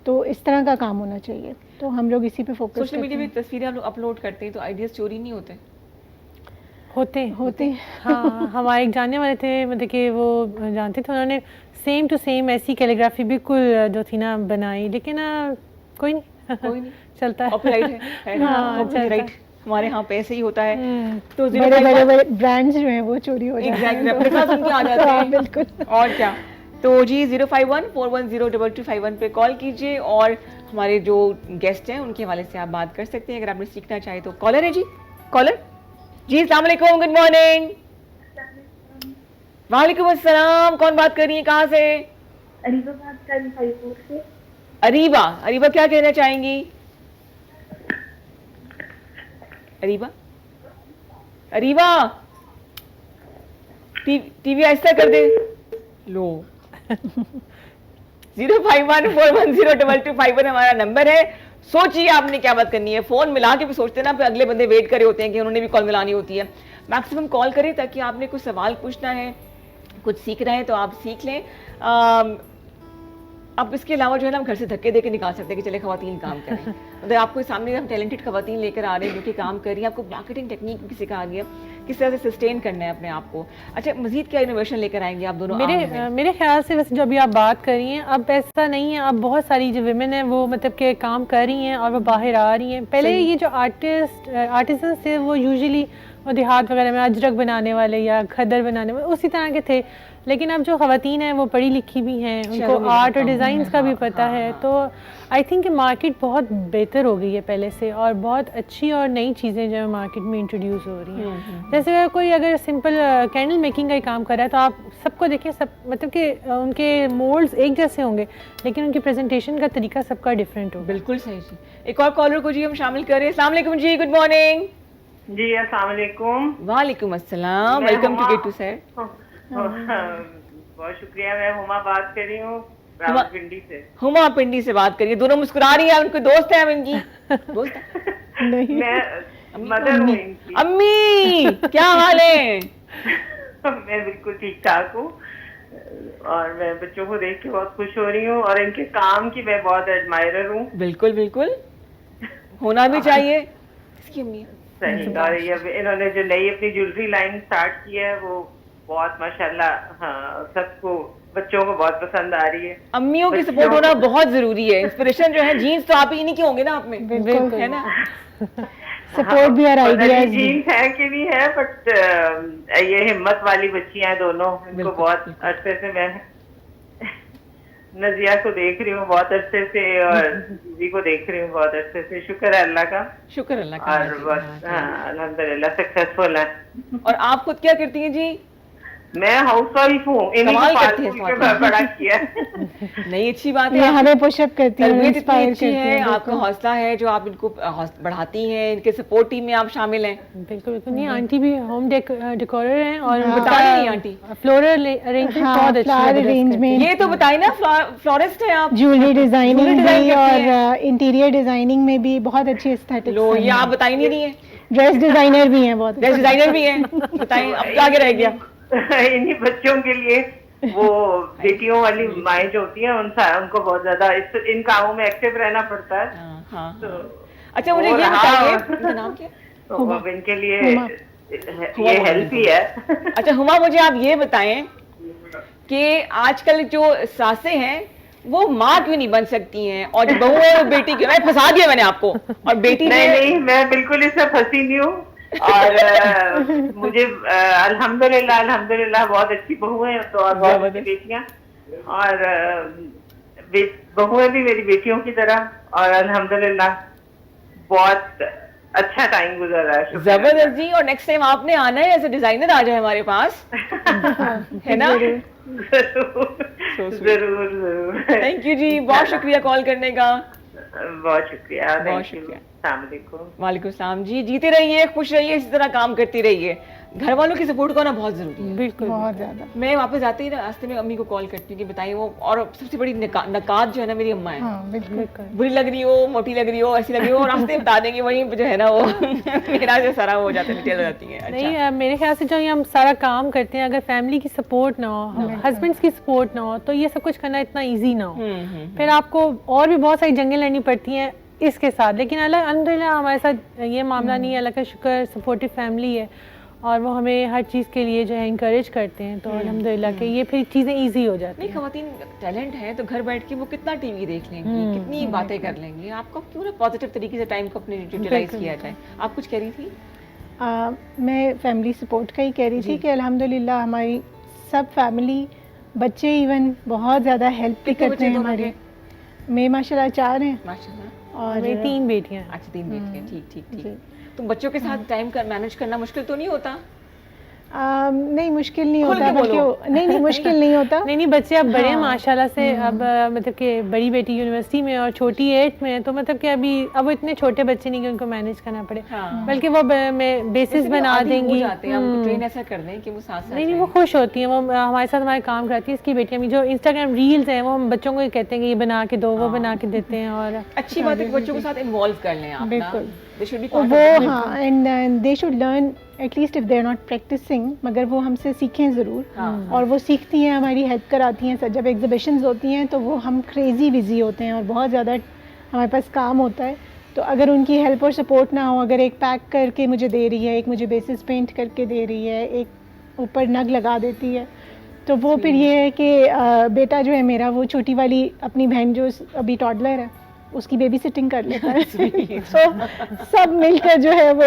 तो इस तरह का काम होना चाहिए। तो हम लोग इसी पे फोकस करते हैं। सोशल मीडिया पे तस्वीरें आप लोग अपलोड करते हैं तो आइडियाज चोरी नहीं होते? होते हाँ, हमारे एक जानने वाले थे, मतलब कि वो जानते थे, उन्होंने सेम टू सेम ऐसी कैलीग्राफी बिल्कुल जो थी ना बनाई, लेकिन कोई नहीं चलता है। कॉपीराइट है ना? कॉपीराइट हमारे यहाँ पे ऐसे ही होता है। तो बड़े ब्रांड्स जो हैं वो चोरी हो जाते हैं, अपने पास उनके आ जाते हैं। बिल्कुल। और क्या। तो जी 051-410-2251 पे कॉल कीजिए और हमारे जो गेस्ट हैं उनके हवाले से आप बात कर सकते हैं अगर आपने सीखना चाहे तो। कॉलर है जी, कॉलर जी, अस्सलाम वालेकुम, गुड मॉर्निंग। वालेकुम अस्सलाम, कौन बात कर रही है, कहाँ से? अरीबा बात कर रही हूँ से। अरीबा क्या कहना चाहेंगी? अरीबा टीवी आहिस्ता कर दे लो। 051-410-2251 हमारा नंबर है। सोचिए आपने क्या बात करनी है, फोन मिला के भी सोचते ना, फिर अगले बंदे वेट करे होते हैं कि उन्होंने भी कॉल मिलानी होती है। मैक्सिमम कॉल करें ताकि आपने कुछ सवाल पूछना है, कुछ सीखना है तो आप सीख लें। अब इसके अलावा जो है ना, हम घर से धक्के देके निकाल सकते हैं कि चले खवातीन काम करें। मतलब आपको सामने हम टैलेंटेड खवातीन लेकर आ रहे हैं जो कि काम कर रही हैं, आपको मार्केटिंग टेक्निक भी सिखा रही है, किस तरह से सस्टेन करना है अपने आप को। अच्छा, मजीद क्या इनोवेशन लेकर आएंगे आप दोनों? मेरे ख्याल से वैसे जो अभी आप बात कर रही हैं, अब ऐसा नहीं है, अब बहुत सारी जो विमेन है वो मतलब के काम कर रही हैं और वो बाहर आ रही हैं। पहले ये जो आर्टिसन थे वो यूजुअली वो देहात वगैरह में अजरक बनाने वाले या खदर बनाने वाले उसी तरह के थे, लेकिन अब जो ख़वातीन हैं वो पढ़ी लिखी भी हैं, उनको आर्ट और डिज़ाइंस का भी पता है। तो आई थिंक मार्केट बहुत बेहतर हो गई है पहले से, और बहुत अच्छी और नई चीज़ें जो है मार्केट में इंट्रोड्यूस हो रही हैं। जैसे कोई अगर सिंपल कैंडल मेकिंग का ही काम कर रहा है तो आप सबको देखें, सब मतलब कि उनके मोल्ड्स एक जैसे होंगे लेकिन उनकी प्रेजेंटेशन का तरीका सबका डिफरेंट होगा। बिल्कुल सही जी। एक और कॉलर को जी हम शामिल करें। अस्सलाम वालेकुम जी, गुड मॉर्निंग। जी अस्सलाम वालेकुम। वालेकुम अस्सलाम, welcome to get to sir. बहुत शुक्रिया। मैं हुमा बात कर रही हूँ रावलपिंडी से। हुमा पिंडी से बात करिए। दोनों मुस्कुरा रही है, उनके दोस्त हैं इनकी दोस्त नहीं, मैं मदर हूँ इनकी। अम्मी क्या हाल है? मैं बिल्कुल ठीक ठाक हूँ और मैं बच्चों को देख के बहुत खुश हो रही हूँ और इनके काम की मैं बहुत एडमायरर हूँ। बिल्कुल बिल्कुल, होना भी चाहिए। इसकी अम्मी सही। और ये इन्होंने जो नई अपनी ज्वेलरी लाइन स्टार्ट की है वो बहुत माशाल्लाह, हाँ, सबको बच्चों को बहुत पसंद आ रही है। अम्मियों की सपोर्ट होना बहुत जरूरी है। इंस्पिरेशन जो है जीन्स तो आप ही नहीं के होंगे ना आप में, बिल्कुल है ना? सपोर्ट भी और आइडियाज भी। जीन्स है कि नहीं है, बट ये हिम्मत वाली बच्चियां हैं दोनों। इनको बहुत अरसे से मैं नजिया को देख रही हूँ बहुत अरसे से और दीदी को देख रही हूँ बहुत अरसे से। शुक्र है अल्लाह का। शुक्र अल्लाह का। और बस हाँ, अल्हम्दुलिल्लाह सक्सेसफुल है। और आप खुद क्या करती हैं जी? मैं हाउस वाइफ हूँ, इन्हीं कमाल को करती है पाल के बड़ा किया। नहीं अच्छी बात ये है, हमें पुशअप करती है, तरबियत इतनी इंस्पायर अच्छी करती है, है। आपका हौसला है जो आप इनको बढ़ाती हैं, इनके सपोर्ट टीम में आप शामिल हैं। बिल्कुल बिल्कुल। नहीं, आंटी भी होम डेकोरर हैं और बता रही नहीं आंटी, फ्लोरल अरेंजमेंट हाँ, बहुत अच्छी फ्लावर है। अरेंजमेंट, ये तो बताइए ना, फ्लोरिस्ट है आप, ज्वेलरी डिजाइनिंग Jewelry design भी करती और इंटीरियर डिजाइनिंग में भी बहुत अच्छी एस्थेटिक्स लो ये आप बताई नहीं रही है, ड्रेस डिजाइनर भी हैं बहुत ड्रेस डिजाइनर भी हैं, बताइए अब आगे रह गया। इन्हीं बच्चों के लिए वो बेटियों वाली माएँ जो होती हैं उनको बहुत ज्यादा इन कामों में एक्टिव रहना पड़ता है। हाँ, हाँ। तो अच्छा मुझे वो ये रहा। बताइए, इनका नाम क्या है? तो अब इनके लिए हुमा। ये हेल्प ही है। अच्छा हुमा, मुझे आप ये बताएं कि आजकल जो सासें हैं वो माँ क्यों नहीं बन सकती हैं, और जो बहू है वो बेटी क्यों, मैं फंसा दिया मैंने आपको, और बेटी नहीं, मैं बिल्कुल इससे फंसी नहीं हूँ। और मुझे अल्हम्दुलिल्लाह बहुत अच्छी बहू है, तो और बहुत अच्छी बेटियाँ, और बहुएं भी मेरी बेटियों की तरह, और अल्हम्दुलिल्लाह बहुत अच्छा टाइम गुजर रहा है। जबरदस्त जी। और नेक्स्ट टाइम आपने आना है एज ए डिजाइनर, आ जाए हमारे पास, है ना? जरूर। थैंक यू जी, बहुत शुक्रिया कॉल करने का। बहुत शुक्रिया। बहुत शुक्रिया। अस्सलाम वालेकुम। वालेकुम सलाम जी, जीते रहिए, खुश रहिए, इसी तरह काम करती रहिए। घर वालों की सपोर्ट होना बहुत जरूरी है। बिल्कुल बहुत ज्यादा। मैं वापस आते ही ना रास्ते में अम्मी को कॉल करती हूँ कि बताइए वो, और सबसे बड़ी नकात जो है ना मेरी अम्मा है, हाँ बिल्कुल। बुरी लग रही हो, मोटी लग रही हो, ऐसी लग रही हो, रास्ते बता देंगे, वहीं जो है ना वो मेरा जो सारा हो जाता है, डिटेल हो जाती है। अच्छा। नहीं, मेरे ख्याल से जो ये हम सारा काम करते हैं, अगर फैमिली की सपोर्ट ना हो, हस्बैंड्स की सपोर्ट ना हो, तो ये सब कुछ करना इतना इजी ना हो। फिर आपको और भी बहुत सारी जंगें लड़नी पड़ती हैं इसके साथ, लेकिन अल्हम्दुलिल्लाह हमारे साथ ये मामला नहीं है, अल्लाह का शुक्र, सपोर्टिव फैमिली है और वो हमें हर चीज़ के लिए जो है इंकरेज करते हैं, तो अल्हम्दुलिल्लाह कि ये फिर चीज़ें इजी हो जाती नहीं, हैं। खवातीन टैलेंट है तो घर बैठ के वो कितना टीवी देख लेंगी, कितनी बातें कर लेंगी, आपको क्यों ना पॉजिटिव तरीके से टाइम को अपने यूटिलाइज किया जाए। आप कुछ कह रही थी? मैं फैमिली सपोर्ट का ही कह रही थी कि अल्हम्दुलिल्लाह हमारी सब फैमिली, बच्चे इवन बहुत ज़्यादा हेल्प भी करते हैं हमारे। मैं माशाल्लाह 4 हैं माशाल्लाह। और मेरी 3 बेटियां। अच्छा 3 बेटियां, ठीक ठीक ठीक। तो बच्चों के साथ टाइम का मैनेज करना मुश्किल तो नहीं होता? नहीं मुश्किल नहीं खुल होता, के बल्कि बोलो। नहीं मुश्किल नहीं होता। नहीं बच्चे अब बड़े हैं हाँ। माशाल्लाह से, अब मतलब कि बड़ी बेटी यूनिवर्सिटी में और छोटी 8th में है, तो मतलब कि अभी अब वो इतने छोटे बच्चे नहीं कि उनको मैनेज करना पड़े, हाँ। बल्कि वो बेसिस बना देंगी। हम ट्रेन ऐसा कर दें कि वो साथ साथ नहीं वो खुश होती हैं, वो हमारे साथ हमारे काम करती है। इसकी बेटियां भी जो इंस्टाग्राम रील्स हैं वो हम बच्चों को ही कहते हैं कि ये बना के दो, वो बना के देते हैं। और अच्छी बात है कि बच्चों के साथ इन्वॉल्व कर लें आप ना। बिल्कुल। They should be वो part of it. हाँ, and they should learn at least if they are not practising, मगर वो हमसे सीखें ज़रूर। हाँ। और वो सीखती हैं, हमारी हेल्प कराती हैं। जब एग्जीबिशंस होती हैं तो वो हम क्रेज़ी बिजी होते हैं और बहुत ज़्यादा हमारे पास काम होता है, तो अगर उनकी हेल्प और सपोर्ट ना हो, अगर एक पैक करके मुझे दे रही है, एक मुझे बेसिस पेंट करके दे रही है, एक ऊपर नग लगा देती है, तो वो फिर ये है कि बेटा जो है मेरा, वो छोटी वाली अपनी बहन जो अभी टॉडलर है उसकी बेबी सिटिंग कर लेता है। तो सब मिलकर जो है वो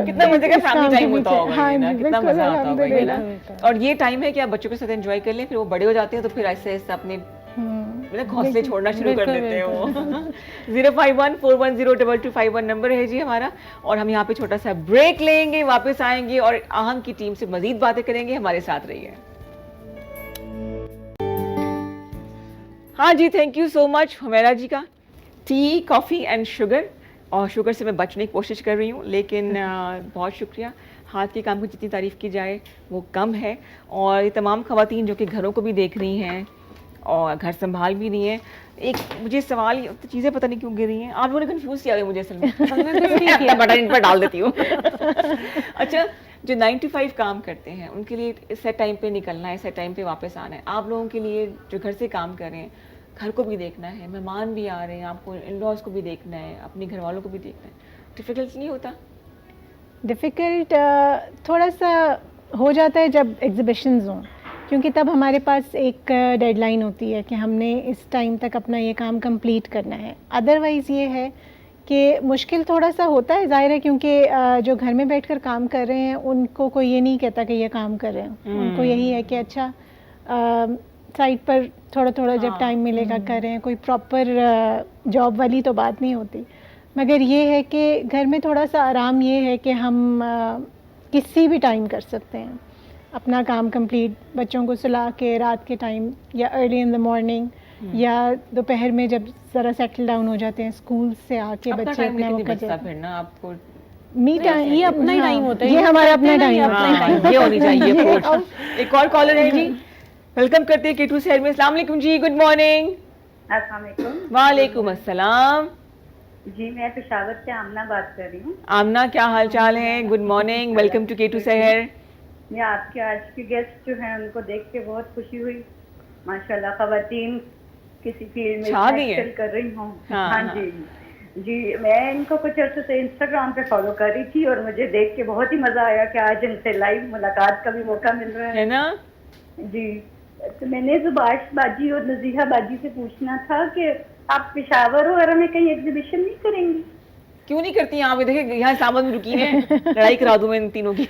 कितना मजे का इस काम फैमिली के टाइम होता पीछे- होगा हाँ ये ना, जी, कितना बिल्कुल, मजा आता होगा ये ना। अल्हम्दुलिल्लाह। और ये टाइम है कि आप बच्चों के साथ एंजॉय कर लें, फिर वो बड़े हो जाते हैं तो फिर ऐसे ऐसे अपने मतलब घोंसले छोड़ना शुरू कर देते हैं वो। 05141022251 नंबर है जी हमारा, और हम यहाँ पे छोटा सा ब्रेक लेंगे, वापस आएंगे और आहंग की टीम से मजीद बातें करेंगे। हमारे साथ रहिए। हाँ जी, thank you so much Humaira ji का। टी, कॉफ़ी एंड शुगर, और शुगर से मैं बचने की कोशिश कर रही हूँ, लेकिन बहुत शुक्रिया। हाथ के काम की जितनी तारीफ़ की जाए वो कम है। और ये तमाम ख़वातीन जो कि घरों को भी देख रही हैं और घर संभाल भी रही हैं, एक मुझे सवाल, तो चीज़ें पता नहीं क्यों गिर रही हैं, आप लोगों ने कन्फ्यूज़ किया हुआ मुझे असल में। बटन इन पर डाल देती हूँ। अच्छा, जो 9 to 5 काम करते हैं उनके लिए सेट टाइम पे निकलना है, सेट टाइम पे वापस आना है। आप लोगों के लिए जो घर से काम कर रहे हैं, घर को भी देखना है, मेहमान भी आ रहे हैं, आपको इन-लॉज को भी देखना है, अपने घर वालों को भी देखना है, डिफ़िकल्ट नहीं होता? डिफ़िकल्ट थोड़ा सा हो जाता है जब एग्जीबिशंस हों, क्योंकि तब हमारे पास एक डेडलाइन होती है कि हमने इस टाइम तक अपना ये काम कंप्लीट करना है। अदरवाइज़ ये है कि मुश्किल थोड़ा सा होता है, ज़ाहिर है, क्योंकि जो घर में बैठकर काम कर रहे हैं उनको कोई ये नहीं कहता कि ये काम कर रहे हैं। उनको यही है कि अच्छा साइड पर थोड़ा थोड़ा जब टाइम मिलेगा कर रहे हैं, कोई प्रॉपर जॉब वाली तो बात नहीं होती। मगर ये है कि घर में थोड़ा सा आराम ये है कि हम किसी भी टाइम कर सकते हैं। अपना काम कंप्लीट, बच्चों को सुला के रात के टाइम या अर्ली इन द मॉर्निंग या दोपहर में जब ज़रा सेटल डाउन हो जाते हैं स्कूल से आके अपना बच्चे टाइम अपना वो लेकिन कर बचता जाते फिर ना आपको मी टाइम, ये अपना ही टाइम होता है, ये हमारा अपना टाइम हाँ, ये होनी चाहिए अप्रोच। एक और कॉलर है जी, वेलकम करते हैं K2 शहर में। अस्सलाम वालेकुम जी, गुड मॉर्निंग। अस्सलाम वालेकुम वालेकुम अस्सलाम जी, मैं पेशावर से आमना बात कर रही हूँ। आमना, क्या हाल चाल है? Good morning, welcome to K2 शहर। मैं आपके आज के गेस्ट जो हैं उनको देख के बहुत खुशी हुई, माशाल्लाह खवातीन किसी फील्ड में छा गई हैं। एक्सेल कर रही हूँ। हाँ, हाँ हाँ। जी, मैं इनको कुछ अर्से से इंस्टाग्राम पे फॉलो कर रही थी और मुझे देख के बहुत ही मजा आया कि आज इनसे लाइव मुलाकात का भी मौका मिल रहा है ना जी। तो मैंने जुबाश बाजी और नजीहा बाजी से पूछना था कि आप पेशावर वगैरह में कहीं एग्जीबिशन नहीं करेंगी? क्यों नहीं करती हैं आप? देखिए यहाँ इस्लामाबाद में रुकी हैं, लड़ाई करा दूं मैं इन तीनों की।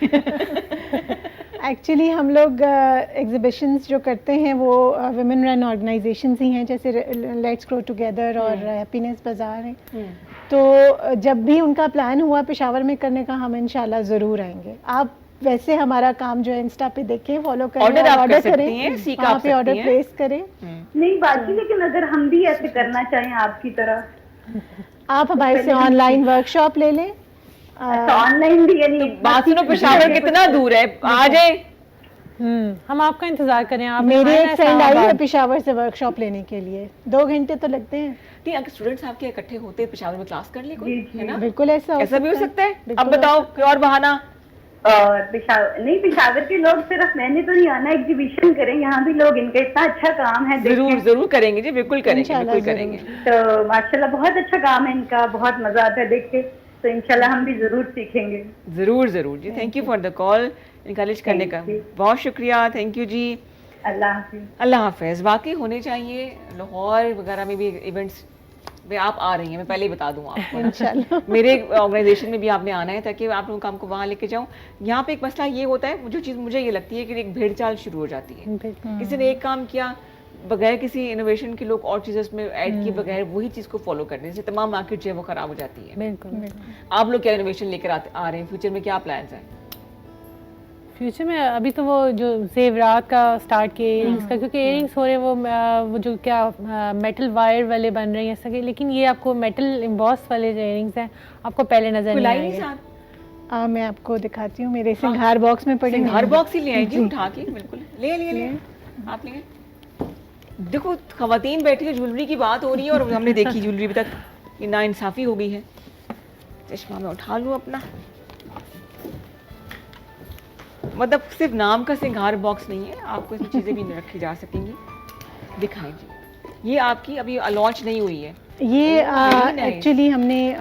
एक्चुअली हम लोग एग्जिबिशंस जो करते हैं वो वुमेन रन ऑर्गेनाइजेशंस ही हैं, जैसे लेट्स ग्रो टुगेदर और हैप्पीनेस बाज़ार हैं। तो जब भी उनका प्लान हुआ पेशावर में करने का, हम इंशाल्लाह ज़रूर आएंगे। आप वैसे हमारा काम जो है इंस्टा पे देखें, फॉलो करें, ऑर्डर करें, वहाँ पे ऑर्डर प्लेस करें। नहीं बाकी, लेकिन अगर हम भी ऐसे करना चाहें आपकी तरह, आप हमारे से ऑनलाइन वर्कशॉप ले लें। ऑनलाइन भी यानी बात सुनो, पेशावर कितना दूर है, आ जाए। हम आपका इंतजार करें। आप मेरी एक फ्रेंड आई है पेशावर से वर्कशॉप लेने के लिए, 2 घंटे तो लगते हैं। नहीं, अगर स्टूडेंट्स आपके इकट्ठे होते हैं पेशावर में क्लास कर ले कोई, है ना? बिल्कुल ऐसा भी हो सकता है। अब बताओ कोई और बहाना। और पेशावर के लोग सिर्फ मैंने तो नहीं आना, एग्जीबिशन करें, यहाँ भी लोग, इनका इतना अच्छा काम है। जरूर करेंगे जी, बिल्कुल करेंगे, बिल्कुल करेंगे। तो माशाल्लाह बहुत अच्छा काम है इनका, बहुत मजा आता है देख के। तो इंशाल्लाह हम भी जरूर सीखेंगे। जरूर जी, thank you for the call, encourage करने का बहुत शुक्रिया, थैंक यू जी। अल्लाह हाफिज। अल्लाह हाफिज। वाकई होने चाहिए, लाहौर वगैरह में भी इवेंट्स में आप आ रही हैं, मैं पहले ही बता दूं आपको इंशाल्लाह। मेरे ऑर्गेनाइजेशन में भी आपने आना है ताकि आप लोगों काम को वहाँ लेके जाऊँ। यहाँ पे एक मसला ये होता है, जो चीज़ मुझे ये लगती है कि एक भेड़ चाल शुरू हो जाती है। किसी ने एक काम किया बगैर किसी इनोवेशन के, लोग और चीज़ें उसमें ऐड किए बगैर वही चीज़ को फॉलो करने से तमाम मार्केट जो है वो ख़राब हो जाती है। बिल्कुल। आप लोग क्या इनोवेशन लेकर आ रहे हैं? फ्यूचर में क्या प्लान्स हैं? फ्यूचर में अभी तो वो जो जेवरात का स्टार्ट किए इयरिंग्स का, क्योंकि इयरिंग्स हो रहे हैं वो जो क्या मेटल वायर वाले बन रहे हैं ऐसा, लेकिन ये आपको मेटल एम्बॉस वाले जो इयरिंग्स हैं आपको पहले नजर नहीं आएंगे। मैं आपको दिखाती हूँ, मेरे सिंगार बॉक्स में पड़े। सिंगार बॉक्स ही ले आए जी, उठा के। बिल्कुल ले आप ले। देखो खवातीन बैठी है, ज्वेलरी की बात हो रही है और हमने देखी ज्वेलरी अभी तक, ये नाइंसाफी हो गई है। चश्मा मैं उठा लूँ अपना, मतलब सिर्फ नाम का सिंगार बॉक्स नहीं है, आपको इसमें चीज़ें भी रखी जा सकेंगी। दिखाएं जी, ये आपकी अभी लॉन्च नहीं हुई है। ये एक्चुअली हमने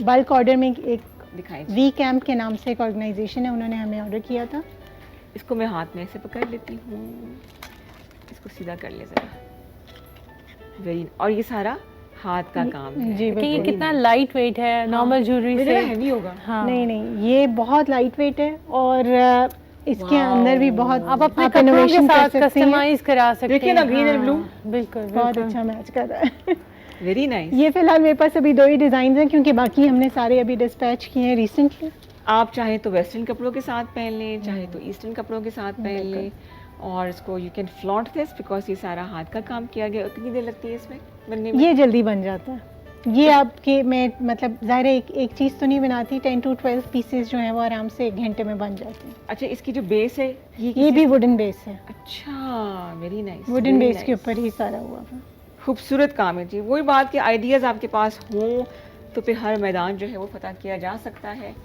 बल्क ऑर्डर में एक दिखाएं वी कैंप के नाम से एक ऑर्गेनाइजेशन है, उन्होंने हमें ऑर्डर किया था। इसको मैं हाथ में ऐसे पकड़ लेती हूँ, इसको सीधा कर ले जरा। वेरी, और ये सारा हाथ का काम है जी, कि ये कितना लाइट वेट है नॉर्मल ज्वेलरी से। हैवी होगा। हाँ। नहीं, ये बहुत लाइट वेट है और इसके अंदर भी बहुत आप अपने कपड़ों के साथ कस्टमाइज करा सकते हैं। देखिए ना, ग्रीन एंड ब्लू बिल्कुल बहुत अच्छा मैच कर रहा है। Very nice. ये फिलहाल मेरे पास अभी 2 ही डिजाइन हैं, क्योंकि बाकी हमने सारे अभी डिस्पैच किए हैं रिसेंटली। आप चाहे तो वेस्टर्न कपड़ों के साथ पहन लें, चाहे तो ईस्टर्न कपड़ों के साथ पहन लें, और इसको you can flaunt this because ये सारा हाथ का काम किया गया। कितनी देर लगती है इसमें बनने में? ये जल्दी बन जाता है। ये आपके, मैं मतलब ज़ाहिर है एक चीज़ तो नहीं बनाती, 10 to 12 पीसेस जो हैं वो आराम से 1 घंटे में बन जाते हैं। अच्छा, इसकी जो बेस है ये भी वुडन बेस है। अच्छा, वेरी नाइस। वुडन बेस के ऊपर ही सारा हुआ है। खूबसूरत काम है जी। वही बात कि आइडियाज़ आपके पास हों तो फिर हर मैदान जो है वो फतह किया जा सकता है।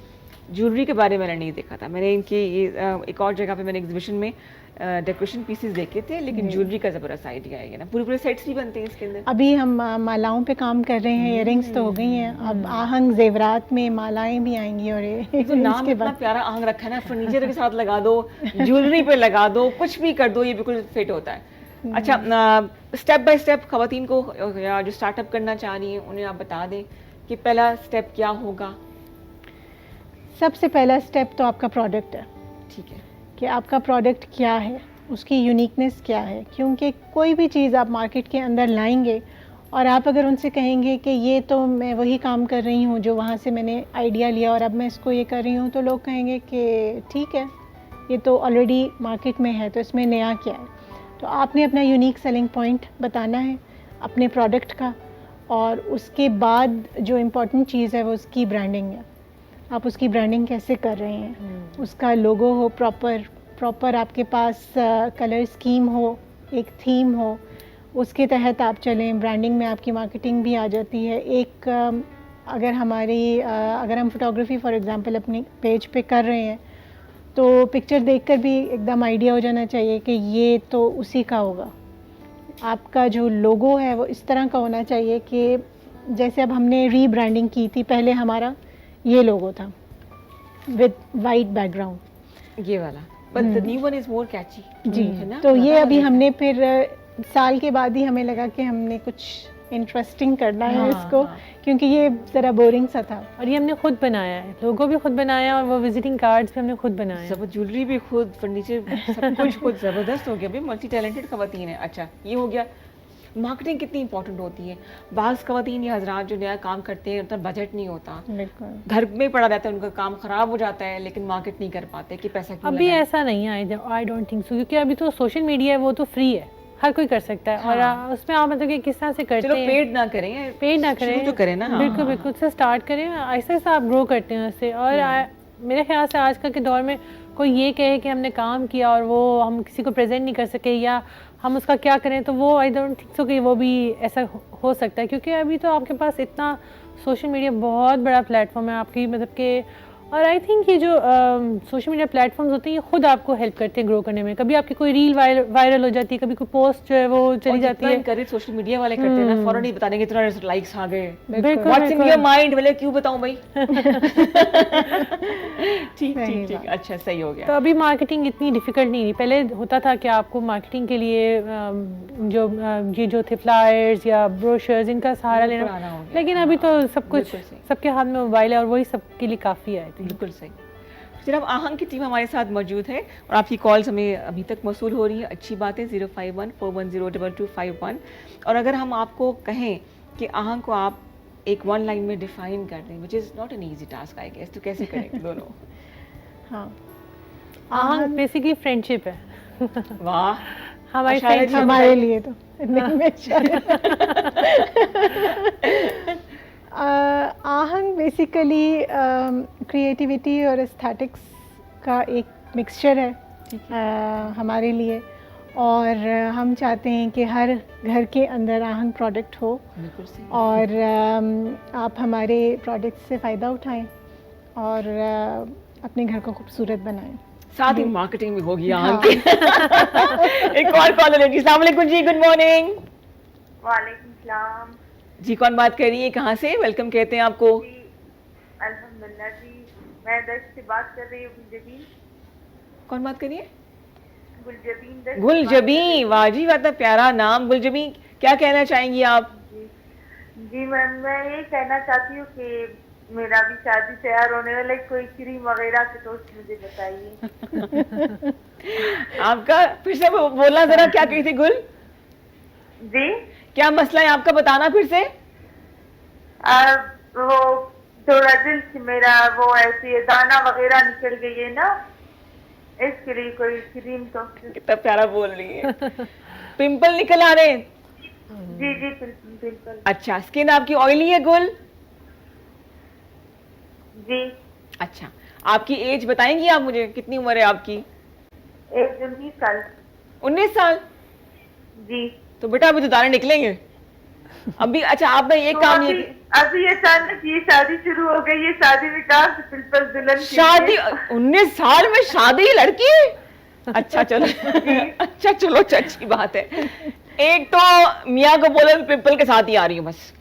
ज्वेलरी के बारे में मैंने नहीं देखा था, मैंने इनके ये एक और जगह पे मैंने एग्जीबिशन में डेकोरेशन पीसेस देखे थे, लेकिन ज्वेलरी का ज़बरदस्त आइडिया है ना। पूरे सेट्स भी बनते हैं इसके अंदर। अभी हम मालाओं पे काम कर रहे हैं, इयरिंग्स तो हो गई हैं, अब आहंग जेवरात में मालाएं भी आएंगी। और तो नाम इतना प्यारा आहंग रखा है ना, फर्नीचर के साथ लगा दो, ज्वेलरी पे लगा दो, कुछ भी कर दो, ये बिल्कुल फिट होता है। अच्छा, स्टेप बाय स्टेप खवातीन को या जो स्टार्टअप करना चाह रही हैं उन्हें आप बता दें कि पहला स्टेप क्या होगा। सबसे पहला स्टेप तो आपका प्रोडक्ट है। ठीक है, कि आपका प्रोडक्ट क्या है, उसकी यूनिकनेस क्या है, क्योंकि कोई भी चीज़ आप मार्केट के अंदर लाएंगे और आप अगर उनसे कहेंगे कि ये तो मैं वही काम कर रही हूँ जो वहाँ से मैंने आइडिया लिया और अब मैं इसको ये कर रही हूँ, तो लोग कहेंगे कि ठीक है, ये तो ऑलरेडी मार्केट में है, तो इसमें नया क्या है। तो आपने अपना यूनिक सेलिंग पॉइंट बताना है अपने प्रोडक्ट का, और उसके बाद जो इम्पोर्टेंट चीज़ है वो उसकी ब्रांडिंग है। आप उसकी ब्रांडिंग कैसे कर रहे हैं, उसका लोगो हो प्रॉपर आपके पास, कलर स्कीम हो, एक थीम हो, उसके तहत आप चलें। ब्रांडिंग में आपकी मार्केटिंग भी आ जाती है। एक अगर हम फोटोग्राफी फॉर एग्जांपल अपने पेज पे कर रहे हैं तो पिक्चर देखकर भी एकदम आइडिया हो जाना चाहिए कि ये तो उसी का होगा। आपका जो लोगो है वो इस तरह का होना चाहिए कि जैसे अब हमने रीब्रांडिंग की थी, पहले हमारा ये लोगो था विद वाइट बैकग्राउंड, ये वाला, but the new one is more catchy जी, है ना। तो ये अभी हमने फिर साल के बाद ही हमें लगा कि हमने कुछ इंटरेस्टिंग करना है इसको, क्योंकि ये ज़रा बोरिंग सा था। और ये हमने खुद बनाया है, लोगो भी खुद बनाया और वो विजिटिंग कार्ड्स भी हमने खुद बनाए। सब ज्वेलरी भी खुद, फर्नीचर सब कुछ खुद। ज़बरदस्त हो गया भाई, मल्टी टैलेंटेड खवातीन है। अच्छा, ये हो गया। मार्केटिंग कितनी इंपॉर्टेंट होती है। बाज़ खवातीन या हजरात जो नया काम करते हैं, उतना बजट नहीं होता, घर में पड़ा रहता है, उनका काम ख़राब हो जाता है, लेकिन मार्केट नहीं कर पाते कि पैसा क्यों अभी ऐसा नहीं है, आई डोंट थिंक सो, क्योंकि अभी तो सोशल मीडिया है, वो तो फ्री है, हर कोई कर सकता है। और उसमें आप मतलब कि किस तरह से करते हैं, पेड ना करें तो करें ना। बिल्कुल बिल्कुल, से स्टार्ट करें, ऐसे ऐसे आप ग्रो करते हैं उससे। और मेरे ख्याल से आजकल के दौर में कोई ये कहे कि हमने काम किया और वो हम किसी को प्रेजेंट नहीं कर सके या हम उसका क्या करें, तो वो आई डोंट थिंक सो कि वो भी ऐसा हो सकता है, क्योंकि अभी तो आपके पास इतना सोशल मीडिया बहुत बड़ा प्लेटफॉर्म है आपकी, मतलब कि। और आई थिंक ये जो सोशल मीडिया प्लेटफॉर्म्स होते हैं ये खुद आपको हेल्प करते हैं ग्रो करने में। कभी आपकी कोई रील वायरल हो जाती है, कभी कोई पोस्ट जो है वो चली जाती है। करे सोशल मीडिया वाले करते हैं ना, फौरन ही बता देंगे इतना लाइक्स आ गए, बिल्कुल व्हाट्स इन योर माइंड, बोले क्यों बताऊं भाई। ठीक, अच्छा सही हो गया। तो अभी मार्केटिंग इतनी डिफिकल्ट नहीं रही। पहले होता था कि आपको मार्केटिंग के लिए जो थे फ्लायर्स या ब्रोशर्स, इनका सहारा लेना, लेकिन अभी तो सब कुछ सबके हाथ में मोबाइल है और वही सबके लिए काफ़ी है। बिल्कुल सही। जनाब आहंग की टीम हमारे साथ मौजूद है और आपकी कॉल्स हमें अभी तक मौसूल हो रही है, अच्छी बात है। 05141022251। और अगर हम आपको कहें कि आहंग को आप एक वन लाइन में डिफाइन कर दें, which is not an easy task I guess, तो कैसे करें दोनों? हाँ, आहंग बेसिकली फ्रेंडशिप है। वाह, हमारे लिए तो आहंग बेसिकली क्रिएटिविटी और एस्थेटिक्स का एक मिक्सचर है हमारे लिए, और हम चाहते हैं कि हर घर के अंदर आहंग प्रोडक्ट हो और आप हमारे प्रोडक्ट से फ़ायदा उठाएं और अपने घर को खूबसूरत बनाएं। साथ ही मार्केटिंग भी होगी आहंग की। एक और कॉलर है। अस्सलाम वालेकुम जी, गुड मॉर्निंग। वालेकुम सलाम जी, कौन बात कर रही है, कहाँ से? वेलकम कहते हैं आपको। अल्हम्दुलिल्लाह जी, मैं दर्श से बात कर रही हूँ। गुलजबीन। कौन बात कर रही है? गुलजबीन। गुलजबीन, वाह जी, वाह प्यारा नाम। गुलजबीन, क्या कहना चाहेंगी आप? जी मैम, मैं ये कहना चाहती हूँ कि मेरा भी शादी तैयार होने वाला, कोई क्रीम वगैरह के तो मुझे बताइए। आपका फिर से बोलना जरा, क्या कही थी गुल जी? क्या मसला है आपका, बताना फिर से। वो थोड़ा दिल से मेरा वो ऐसी दाना वगैरह निकल गई है ना, इसके लिए कोई क्रीम तो। कितना प्यारा बोल रही है। पिंपल निकल आ रहे? जी जी पिंपल। अच्छा, स्किन आपकी ऑयली है गुल? जी। अच्छा, आपकी एज बताएंगी आप मुझे, कितनी उम्र है आपकी? एज 19 साल। 19 साल? जी। तो बेटा अभी तो दाने निकलेंगे अभी। अच्छा, आपने ये तो काम अभी अचानक ये शादी शुरू हो गई है, शादी में कहाँ से पिंपल दुल्हन? शादी 19 साल में शादी लड़की? अच्छा चलो अच्छा चलो, अच्छी बात है। एक तो मियाँ को बोले पिंपल के साथ ही आ रही हूँ बस।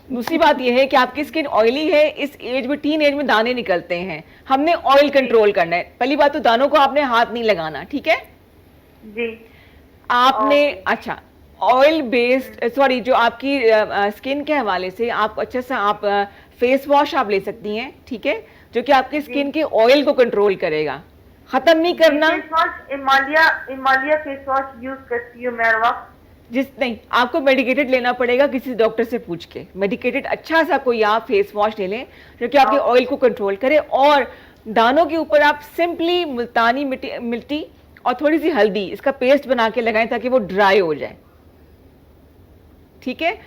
दूसरी बात यह है कि आपकी स्किन ऑयली है, इस एज में, टीन एज में दाने निकलते हैं, हमने ऑयल कंट्रोल करना है। पहली बात तो दानों को आपने हाथ नहीं लगाना, ठीक है जी? आपने अच्छा ऑयल बेस्ड, सॉरी, जो आपकी स्किन के हवाले से आप अच्छा सा आप फेस वॉश आप ले सकती हैं, ठीक है, जो कि आपकी स्किन के ऑयल को कंट्रोल करेगा। खत्म नहीं करना। हिमालय फेस वॉश यूज करती हूँ मैं वक्त। नहीं, आपको मेडिकेटेड लेना पड़ेगा, किसी डॉक्टर से पूछ के मेडिकेटेड अच्छा सा कोई आप फेस वॉश ले लें जो कि आपके ऑयल को कंट्रोल करे। और दानों के ऊपर आप सिंपली मुल्तानी मिट्टी और थोड़ी सी हल्दी इसका पेस्ट बना के लगाएं ताकि वो ड्राई हो जाए। ठीक है,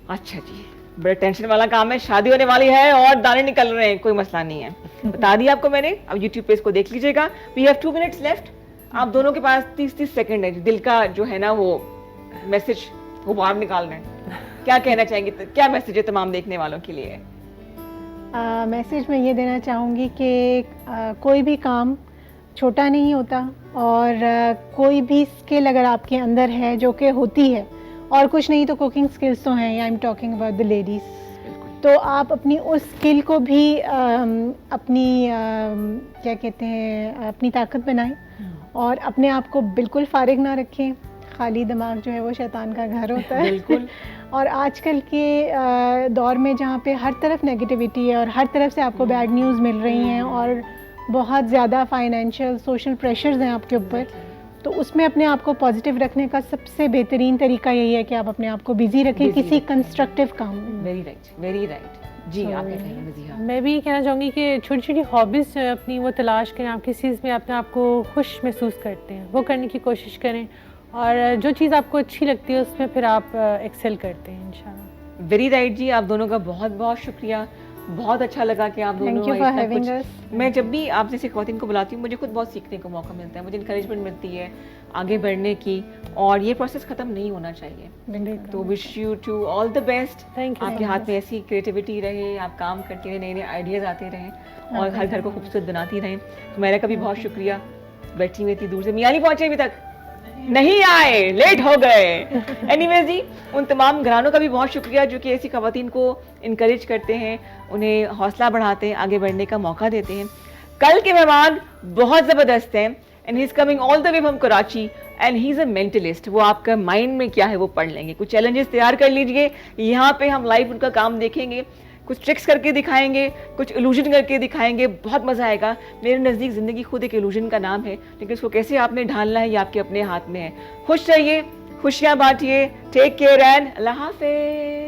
अच्छा जी, बड़ा टेंशन वाला काम है, शादी होने वाली है और दाने निकल रहे हैं, कोई मसला नहीं है, बता दिया आपको मैंने। अब YouTube पे इसको देख लीजिएगा। We have 2 minutes left. आप दोनों के पास 30-30 सेकंड है, दिल का जो है ना वो मैसेज वो बाहर निकालना है। क्या कहना चाहेंगे, क्या मैसेज है तमाम देखने वालों के लिए? मैसेज मैं ये देना चाहूँगी कि कोई भी काम छोटा नहीं होता, और कोई भी स्किल अगर आपके अंदर है जो कि होती है, और कुछ नहीं तो कुकिंग स्किल्स तो हैं, I am talking about the ladies, तो आप अपनी उस स्किल को भी अपनी क्या कहते हैं अपनी ताकत बनाएं, और अपने आप को बिल्कुल फारिग ना रखें। खाली दिमाग जो है वो शैतान का घर होता है। बिल्कुल। और आजकल के दौर में जहाँ पे हर तरफ नेगेटिविटी है और हर तरफ से आपको बैड न्यूज़ मिल रही हैं, और बहुत ज़्यादा फाइनेंशियल सोशल प्रेशर्स हैं आपके ऊपर, तो उसमें अपने आप को पॉजिटिव रखने का सबसे बेहतरीन तरीका यही है कि आप अपने आप को बिजी रखें किसी कंस्ट्रक्टिव काम में। वेरी राइट, वेरी राइट जी। आप क्या कहेंगे मज़ीहा? मैं भी कहना चाहूँगी कि छोटी छोटी हॉबीज़ अपनी वो तलाश करें, आप किस चीज़ में अपने आप को खुश महसूस करते हैं वो करने की कोशिश करें, और जो चीज़ आपको अच्छी लगती है उसमें फिर आप एक्सेल करते हैं इंशाल्लाह। वेरी राइट जी, आप दोनों का बहुत बहुत शुक्रिया, बहुत अच्छा लगा कि आप दोनों Thank you for इतना having कुछ- us. मैं जब भी आप जैसे ख़वातीन को बुलाती हूँ मुझे खुद बहुत सीखने को मौका मिलता है, मुझे इंकरेजमेंट मिलती है आगे बढ़ने की, और ये प्रोसेस ख़त्म नहीं होना चाहिए। तो wish you to all the best. Thank you. आपके हाथ में ऐसी क्रिएटिविटी रहे, आप काम करते रहे, नए नए आइडियाज़ आते रहें और हर घर को खूबसूरत बनाती रहें। तो मेरा का भी बहुत शुक्रिया, बैठी हुई इतनी दूर से, मियाँ नहीं पहुँचे अभी तक, नहीं आए, लेट हो गए। एनीवेज जी, उन तमाम घरानों का भी बहुत शुक्रिया जो कि ऐसी ख़वातीन को इनकरेज करते हैं, उन्हें हौसला बढ़ाते हैं, आगे बढ़ने का मौका देते हैं। कल के मेहमान बहुत ज़बरदस्त हैं, and he is coming all the way from Karachi, and he is a mentalist. वो आपका माइंड में क्या है वो पढ़ लेंगे। कुछ चैलेंजेस तैयार कर लीजिए, यहाँ पे हम लाइव उनका काम देखेंगे, कुछ ट्रिक्स करके दिखाएंगे, कुछ इल्यूजन करके दिखाएंगे, बहुत मज़ा आएगा। मेरे नज़दीक ज़िंदगी खुद एक इल्यूजन का नाम है, लेकिन उसको कैसे आपने ढालना है ये आपके अपने हाथ में है। खुश रहिए, खुशियाँ बांटिए, टेक केयर एंड अल्लाह हाफ़िज़।